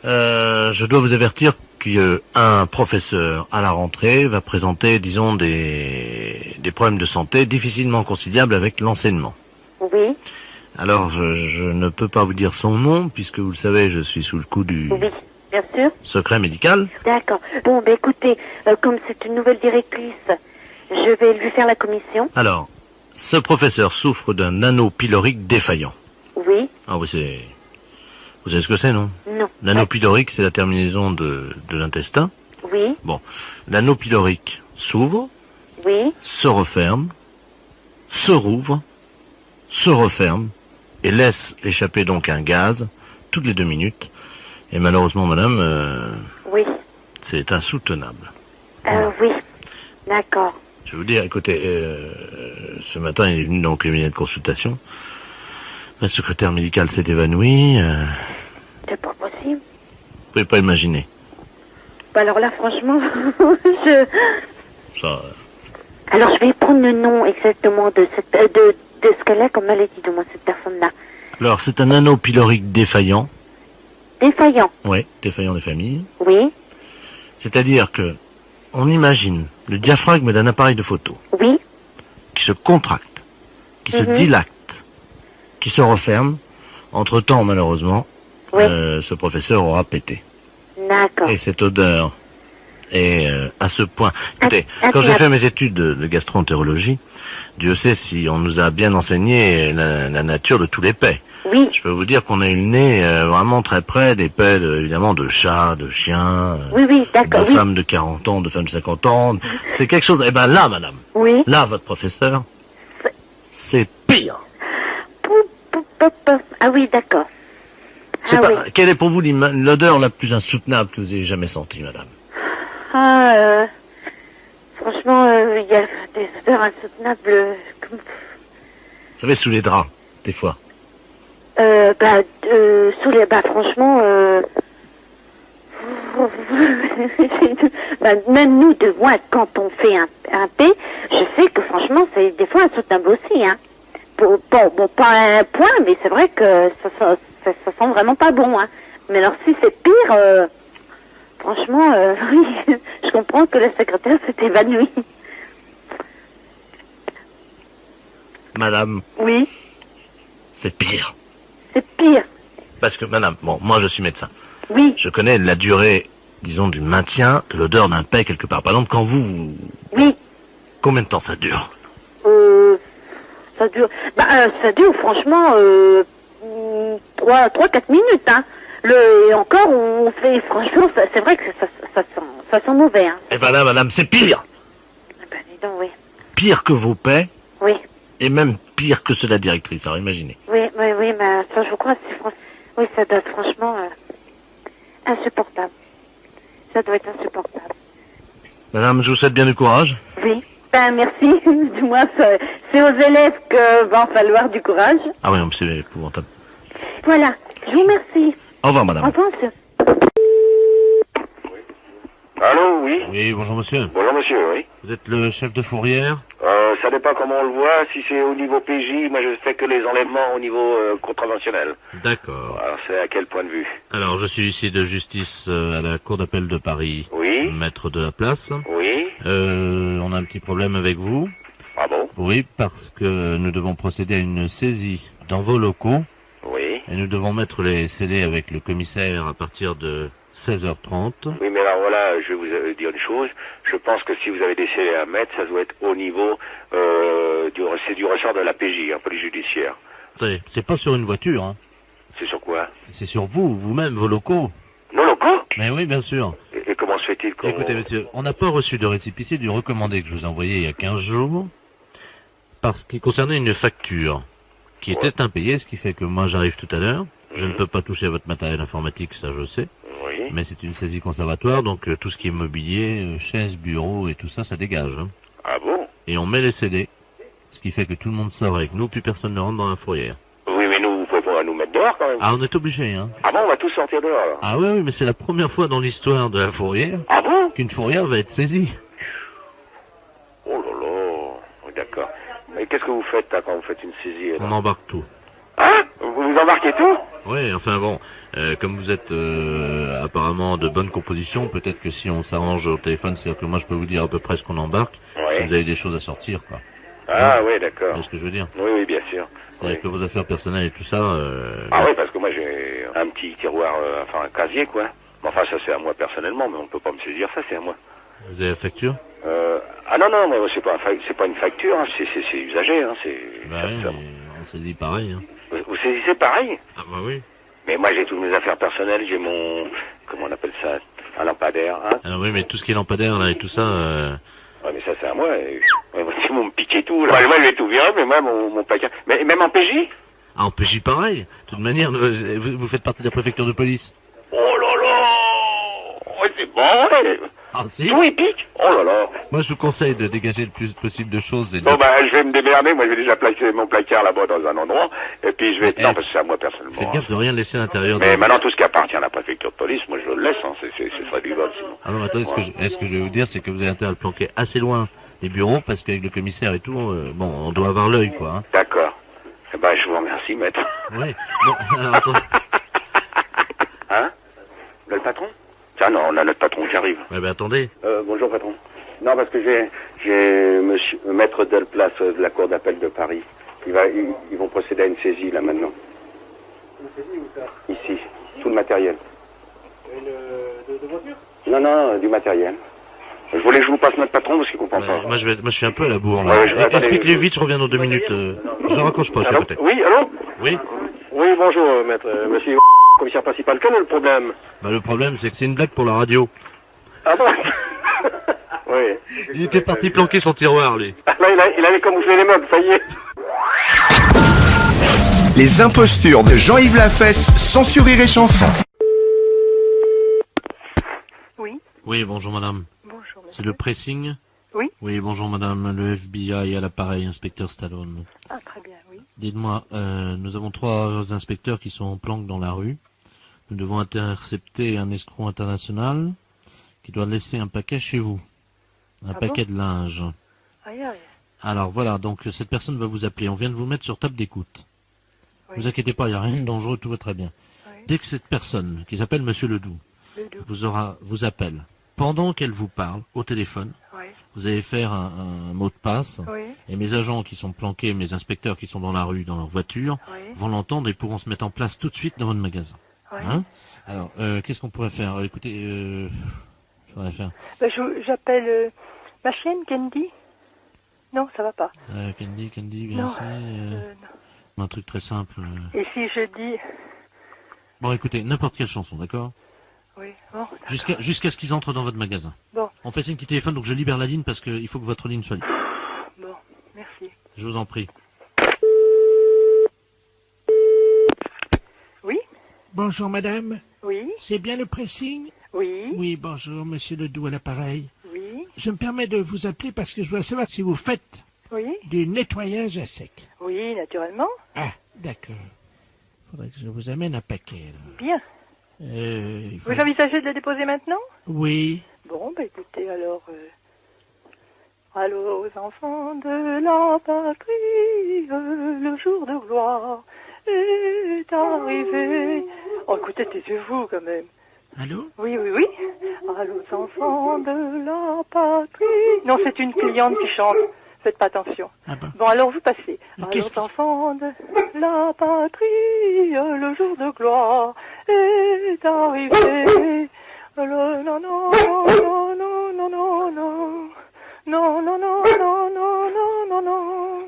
Je dois vous avertir qu'un professeur à la rentrée va présenter, disons, des problèmes de santé difficilement conciliables avec l'enseignement. Oui. Alors, je ne peux pas vous dire son nom, puisque vous le savez, je suis sous le coup du Oui, bien sûr. secret médical. D'accord. Bon, ben écoutez, comme c'est une nouvelle directrice, je vais lui faire la commission. Alors, ce professeur souffre d'un anneau pylorique défaillant. Oui. Ah oui, vous savez ce que c'est, non? Non. L'anneau pylorique, c'est la terminaison de l'intestin. Oui. Bon, l'anneau pylorique s'ouvre, Oui. se referme, se rouvre, se referme, et laisse échapper donc un gaz toutes les 2 minutes. Et malheureusement, madame, Oui. c'est insoutenable. Oui. D'accord. Je vais vous dire, écoutez, ce matin, il est venu dans le cabinet de consultation. La secrétaire médicale s'est évanouie. C'est pas possible. Vous pouvez pas imaginer. Bah alors là, franchement, Ça, Alors, je vais prendre le nom exactement de ce qu'elle a comme maladie, de moi, cette personne-là. Alors, c'est un anneau pylorique défaillant. Défaillant. Oui, défaillant des familles. Oui. C'est-à-dire que on imagine le diaphragme d'un appareil de photo. Oui. Qui se contracte, qui se dilate, qui se referme. Entre-temps, malheureusement, ce professeur aura pété. D'accord. Et cette odeur est à ce point. Écoutez, quand j'ai fait mes études de gastroentérologie, Dieu sait si on nous a bien enseigné la nature de tous les paix. Oui. Je peux vous dire qu'on a eu le nez vraiment très près des paix, évidemment, de chats, de chiens, oui, d'accord, de femmes de 40 ans, de femmes de 50 ans. C'est quelque chose... Eh ben là, madame, là, votre professeur, c'est pire. Ah oui, d'accord. Quelle est pour vous l'odeur la plus insoutenable que vous ayez jamais sentie, madame? Franchement, il y a des odeurs insoutenables. Vous savez, sous les draps, des fois. Franchement, même nous, de moi, quand on fait un P, je sais que franchement, c'est des fois insoutenable aussi, hein. Bon, pas un point, mais c'est vrai que ça sent vraiment pas bon, hein. Mais alors, si c'est pire, franchement, oui, je comprends que la secrétaire s'est évanouie. Madame. Oui. C'est pire. C'est pire. Parce que, madame, bon, moi je suis médecin. Oui. Je connais la durée, disons, du maintien de l'odeur d'un paix quelque part. Par exemple, quand vous... Oui. Combien de temps ça dure? Ça dure franchement 3-4 minutes, hein. Et encore, on fait, franchement, c'est vrai que ça sent mauvais, hein. Eh ben là, madame, c'est pire. Eh ben, dis donc, oui. Pire que vos paix. Oui. Et même pire que ceux de la directrice, alors imaginez. Oui, mais ça, je crois, oui, ça doit être franchement insupportable. Ça doit être insupportable. Madame, je vous souhaite bien du courage. Oui. Ben, merci. Du moins, c'est aux élèves que va en falloir du courage. Ah oui, c'est épouvantable. Voilà. Je vous remercie. Au revoir, madame. Au revoir, monsieur. Allô, oui? Oui, bonjour, monsieur. Bonjour, monsieur, oui. Vous êtes le chef de fourrière? Ça dépend comment on le voit. Si c'est au niveau PJ, moi je fais que les enlèvements au niveau contraventionnel. D'accord. Alors c'est à quel point de vue? Alors je suis ici de justice à la cour d'appel de Paris. Oui. Maître de la place. Oui. On a un petit problème avec vous. Ah bon? Oui, parce que nous devons procéder à une saisie dans vos locaux. Oui. Et nous devons mettre les scellés avec le commissaire à partir de 16h30. Oui, mais alors voilà, je vais vous dire une chose. Je pense que si vous avez des scellés à mettre, ça doit être au niveau c'est du ressort de la PJ, police judiciaire. C'est pas sur une voiture, hein. C'est sur quoi? C'est sur vous, vous-même, vos locaux. Nos locaux? Mais oui, bien sûr. Et comment se fait-il qu'on... Écoutez, monsieur, on n'a pas reçu de récépissé du recommandé que je vous ai envoyé il y a 15 jours, parce qu'il concernait une facture qui était impayée, ce qui fait que moi j'arrive tout à l'heure. Je ne peux pas toucher à votre matériel informatique, ça je sais. Oui. Mais c'est une saisie conservatoire, donc tout ce qui est mobilier, chaises, bureaux et tout ça, ça dégage. Hein. Ah bon? Et on met les CD, ce qui fait que tout le monde sort avec nous, plus personne ne rentre dans la fourrière. Oui, mais nous, vous pouvez pas nous mettre dehors quand même. Ah, on est obligé, hein. Ah bon, on va tous sortir dehors alors. Ah oui, mais c'est la première fois dans l'histoire de la fourrière qu'une fourrière va être saisie. Oh là là, oui, d'accord. Et qu'est-ce que vous faites là, quand vous faites une saisie là? On embarque tout. Hein? Vous embarquez tout? Oui, enfin bon, comme vous êtes apparemment de bonne composition, peut-être que si on s'arrange au téléphone, c'est-à-dire que moi je peux vous dire à peu près ce qu'on embarque, si vous avez des choses à sortir, quoi. Ah oui, d'accord. C'est ce que je veux dire. Oui, oui, bien sûr. C'est-à-dire que vos affaires personnelles et tout ça... Ah oui, parce que moi j'ai un petit tiroir, enfin un casier quoi. Mais enfin ça c'est à moi personnellement, mais on peut pas me saisir ça, c'est à moi. Vous avez la facture? Ah non, non, moi, c'est pas une facture, hein, c'est usagé, hein, c'est... Bah oui, mais on saisit pareil, hein. Vous saisissez pareil? Ah bah oui. Mais moi j'ai toutes mes affaires personnelles, j'ai mon... Comment on appelle ça? Un lampadaire, hein. Ah oui, mais tout ce qui est lampadaire là et tout ça... Ouais, mais ça c'est à moi, ils vont me piquer tout, là. Ouais, moi je vais tout virer, mais moi mon placard... Mais même en PJ? Ah, en PJ pareil. De toute manière, vous faites partie de la préfecture de police. Oh là là! Ouais, c'est bon, ouais. Ah si? Tout il pique? Oh là là! Moi je vous conseille de dégager le plus possible de choses. Et Bon bah je vais me démerder, moi je vais déjà placer mon placard là-bas dans un endroit, et puis je vais... Non, parce que c'est à moi personnellement. Faites gaffe de rien laisser à l'intérieur. Mais maintenant tout ce qui appartient à la préfecture de police, moi je le laisse, hein, ce serait du vol sinon. Alors attendez, ce que je vais vous dire, c'est que vous avez intérêt à le planquer assez loin des bureaux, parce qu'avec le commissaire et tout, bon, on doit avoir l'œil, quoi. Hein. D'accord. Eh ben je vous remercie, maître. Oui. Bon, alors attendez. Hein? Le patron? Tiens, non, on a notre patron qui arrive. Ouais, ben attendez. Bonjour patron. Non, parce que j'ai monsieur maître Delplace de la cour d'appel de Paris. Ils vont procéder à une saisie là maintenant. Une saisie où ça? Ici, tout le matériel. De voiture? Non, non, du matériel. Je voulais que je vous passe notre patron parce qu'il comprend pas. Moi je suis un peu à la bourre là. Expliquez-le vite, je reviens dans 2 minutes. Je raccroche pas, je suis à côté. Oui, allô? Oui. Oui, bonjour maître, monsieur commissaire principal, quel est le problème? Bah le problème c'est que c'est une blague pour la radio. Ah bon? Oui. Il était parti planquer son tiroir lui. Là il avait camouflé les meubles, ça y est. Les impostures de Jean-Yves Lafesse sont sur Rire et Chanson. Oui. Oui, bonjour madame. Bonjour. C'est le pressing? Oui. Oui, bonjour madame, le FBI à l'appareil, inspecteur Stallone. Ah, très bien, oui. Dites-moi, nous avons 3 inspecteurs qui sont en planque dans la rue. Nous devons intercepter un escroc international qui doit laisser un paquet chez vous. Un paquet de linge. Aïe, aïe. Alors voilà, donc cette personne va vous appeler. On vient de vous mettre sur table d'écoute. Oui. Vous inquiétez pas, il n'y a rien de dangereux, tout va très bien. Oui. Dès que cette personne, qui s'appelle Monsieur Ledoux, vous appelle, pendant qu'elle vous parle au téléphone, oui. vous allez faire un mot de passe, oui. et mes agents qui sont planqués, mes inspecteurs qui sont dans la rue, dans leur voiture, oui. vont l'entendre et pourront se mettre en place tout de suite dans votre magasin. Oui. Hein? Alors, qu'est-ce qu'on pourrait faire? Écoutez, faudrait faire... Ben, j'appelle ma chienne, Candy. Non, ça va pas. Candy, viens non, ici. non. Un truc très simple. Et si je dis... Bon, écoutez, n'importe quelle chanson, d'accord? Oui, bon. Jusqu'à ce qu'ils entrent dans votre magasin. Bon. On fait signe qui téléphone, donc je libère la ligne parce qu'il faut que votre ligne soit libre. Bon, merci. Je vous en prie. Oui? Bonjour madame. Oui? C'est bien le pressing? Oui? Oui, bonjour, monsieur Ledoux à l'appareil. Oui? Je me permets de vous appeler parce que je voudrais savoir si vous faites oui? du nettoyage à sec. Oui, naturellement. Ah, d'accord. Faudrait que je vous amène un paquet. Alors. Bien. Vous envisagez de le déposer maintenant? Oui. Bon, bah écoutez, alors... Allô aux enfants de la patrie, le jour de gloire est arrivé. Oh, écoutez, taisez-vous quand même. Allô? Oui, oui, oui. Allô aux enfants de la patrie. Non, c'est une cliente qui chante. Faites pas attention. Ah bon. Bon, alors vous passez. Allô aux enfants de la patrie, le jour de gloire est arrivé. Non, non, non, non, non, non, non, non. Non, non, non, non, non, non, non, non.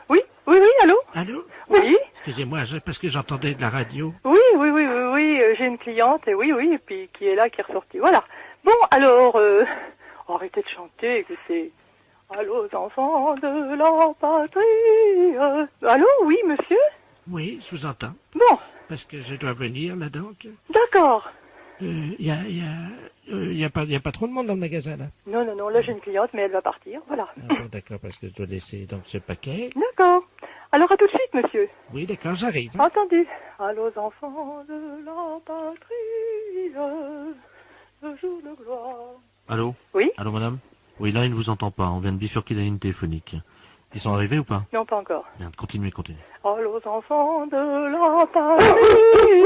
Oui, oui, oui, allô? Allô? Oui? Excusez-moi, parce que j'entendais de la radio. Oui, oui, oui, oui, oui, j'ai une cliente, et oui, et puis qui est là, qui est ressortie. Voilà. Bon, alors, arrêtez de chanter, écoutez. Allô, enfants de la patrie. Allô, oui, monsieur? Oui, je vous entends. Bon. Parce que je dois venir, là, donc. D'accord. Il y a pas trop de monde dans le magasin, là. Non, là, j'ai une cliente, mais elle va partir, voilà. Ah bon, d'accord, parce que je dois laisser, donc, ce paquet. D'accord. Alors, à tout de suite, monsieur. Oui, d'accord, j'arrive. Entendu. Allô, enfants de la patrie, le jour de gloire. Allô? Oui? Allô, madame? Oui, là, il ne vous entend pas. On vient de bifurquer la ligne téléphonique. Ils sont arrivés ou pas? Non, pas encore. Merde, continuez. Allô, enfants de la patrie,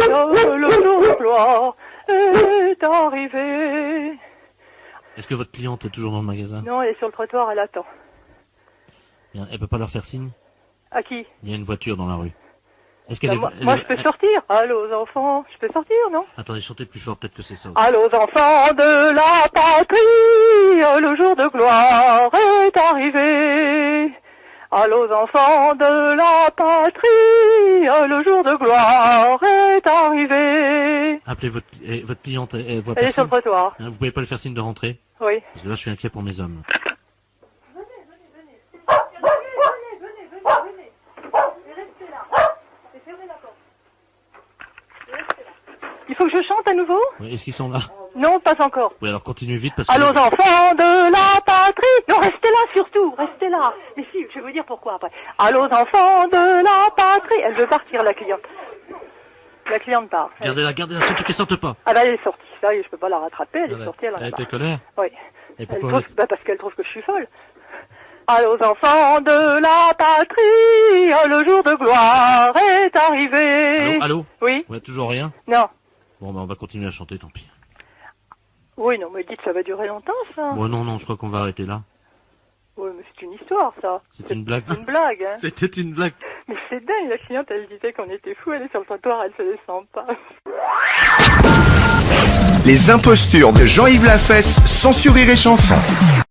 le jour de gloire est arrivé. Est-ce que votre cliente est toujours dans le magasin? Non, elle est sur le trottoir, elle attend. Bien, elle peut pas leur faire signe? À qui? Il y a une voiture dans la rue. Est-ce qu'elle Moi, je peux sortir. Allô, enfants, je peux sortir, non? Attendez, chantez plus fort, peut-être que c'est ça aussi. Allô, enfants de la patrie, le jour de gloire est arrivé. Allô, enfants de la patrie, le jour de gloire est arrivé. Appelez votre cliente, elle voit Elle est sur personne. le trottoir. Vous pouvez pas lui faire signe de rentrer? Oui. Parce que là, je suis inquiet pour mes hommes. Il faut que je chante à nouveau? Oui, est-ce qu'ils sont là? Non, pas encore. Oui, alors continuez vite parce que... Allô, enfants de la patrie. Non, restez là surtout, restez là. Mais si, je vais vous dire pourquoi après. Allô, enfants de la patrie. Elle veut partir, la cliente. La cliente part. Gardez-la, surtout qu'elle sorte pas. Ah bah elle est sortie, ça y est, je peux pas la rattraper, elle est sortie, elle en a Elle était marre. colère? Oui. Et pourquoi Parce qu'elle trouve que je suis folle. Allô, enfants de la patrie, le jour de gloire est arrivé. Allô? Oui? Ouais, toujours rien? Non. Bon, ben on va continuer à chanter, tant pis. Oui, non, mais dites, ça va durer longtemps, ça. Bon, non, je crois qu'on va arrêter là. Oui, mais c'est une histoire, ça. C'est une blague. Une blague, hein. C'était une blague. Mais c'est dingue, la cliente, elle disait qu'on était fous, elle est sur le trottoir, elle se descend pas. Les impostures de Jean-Yves Lafesse, sans Rire et Chanson.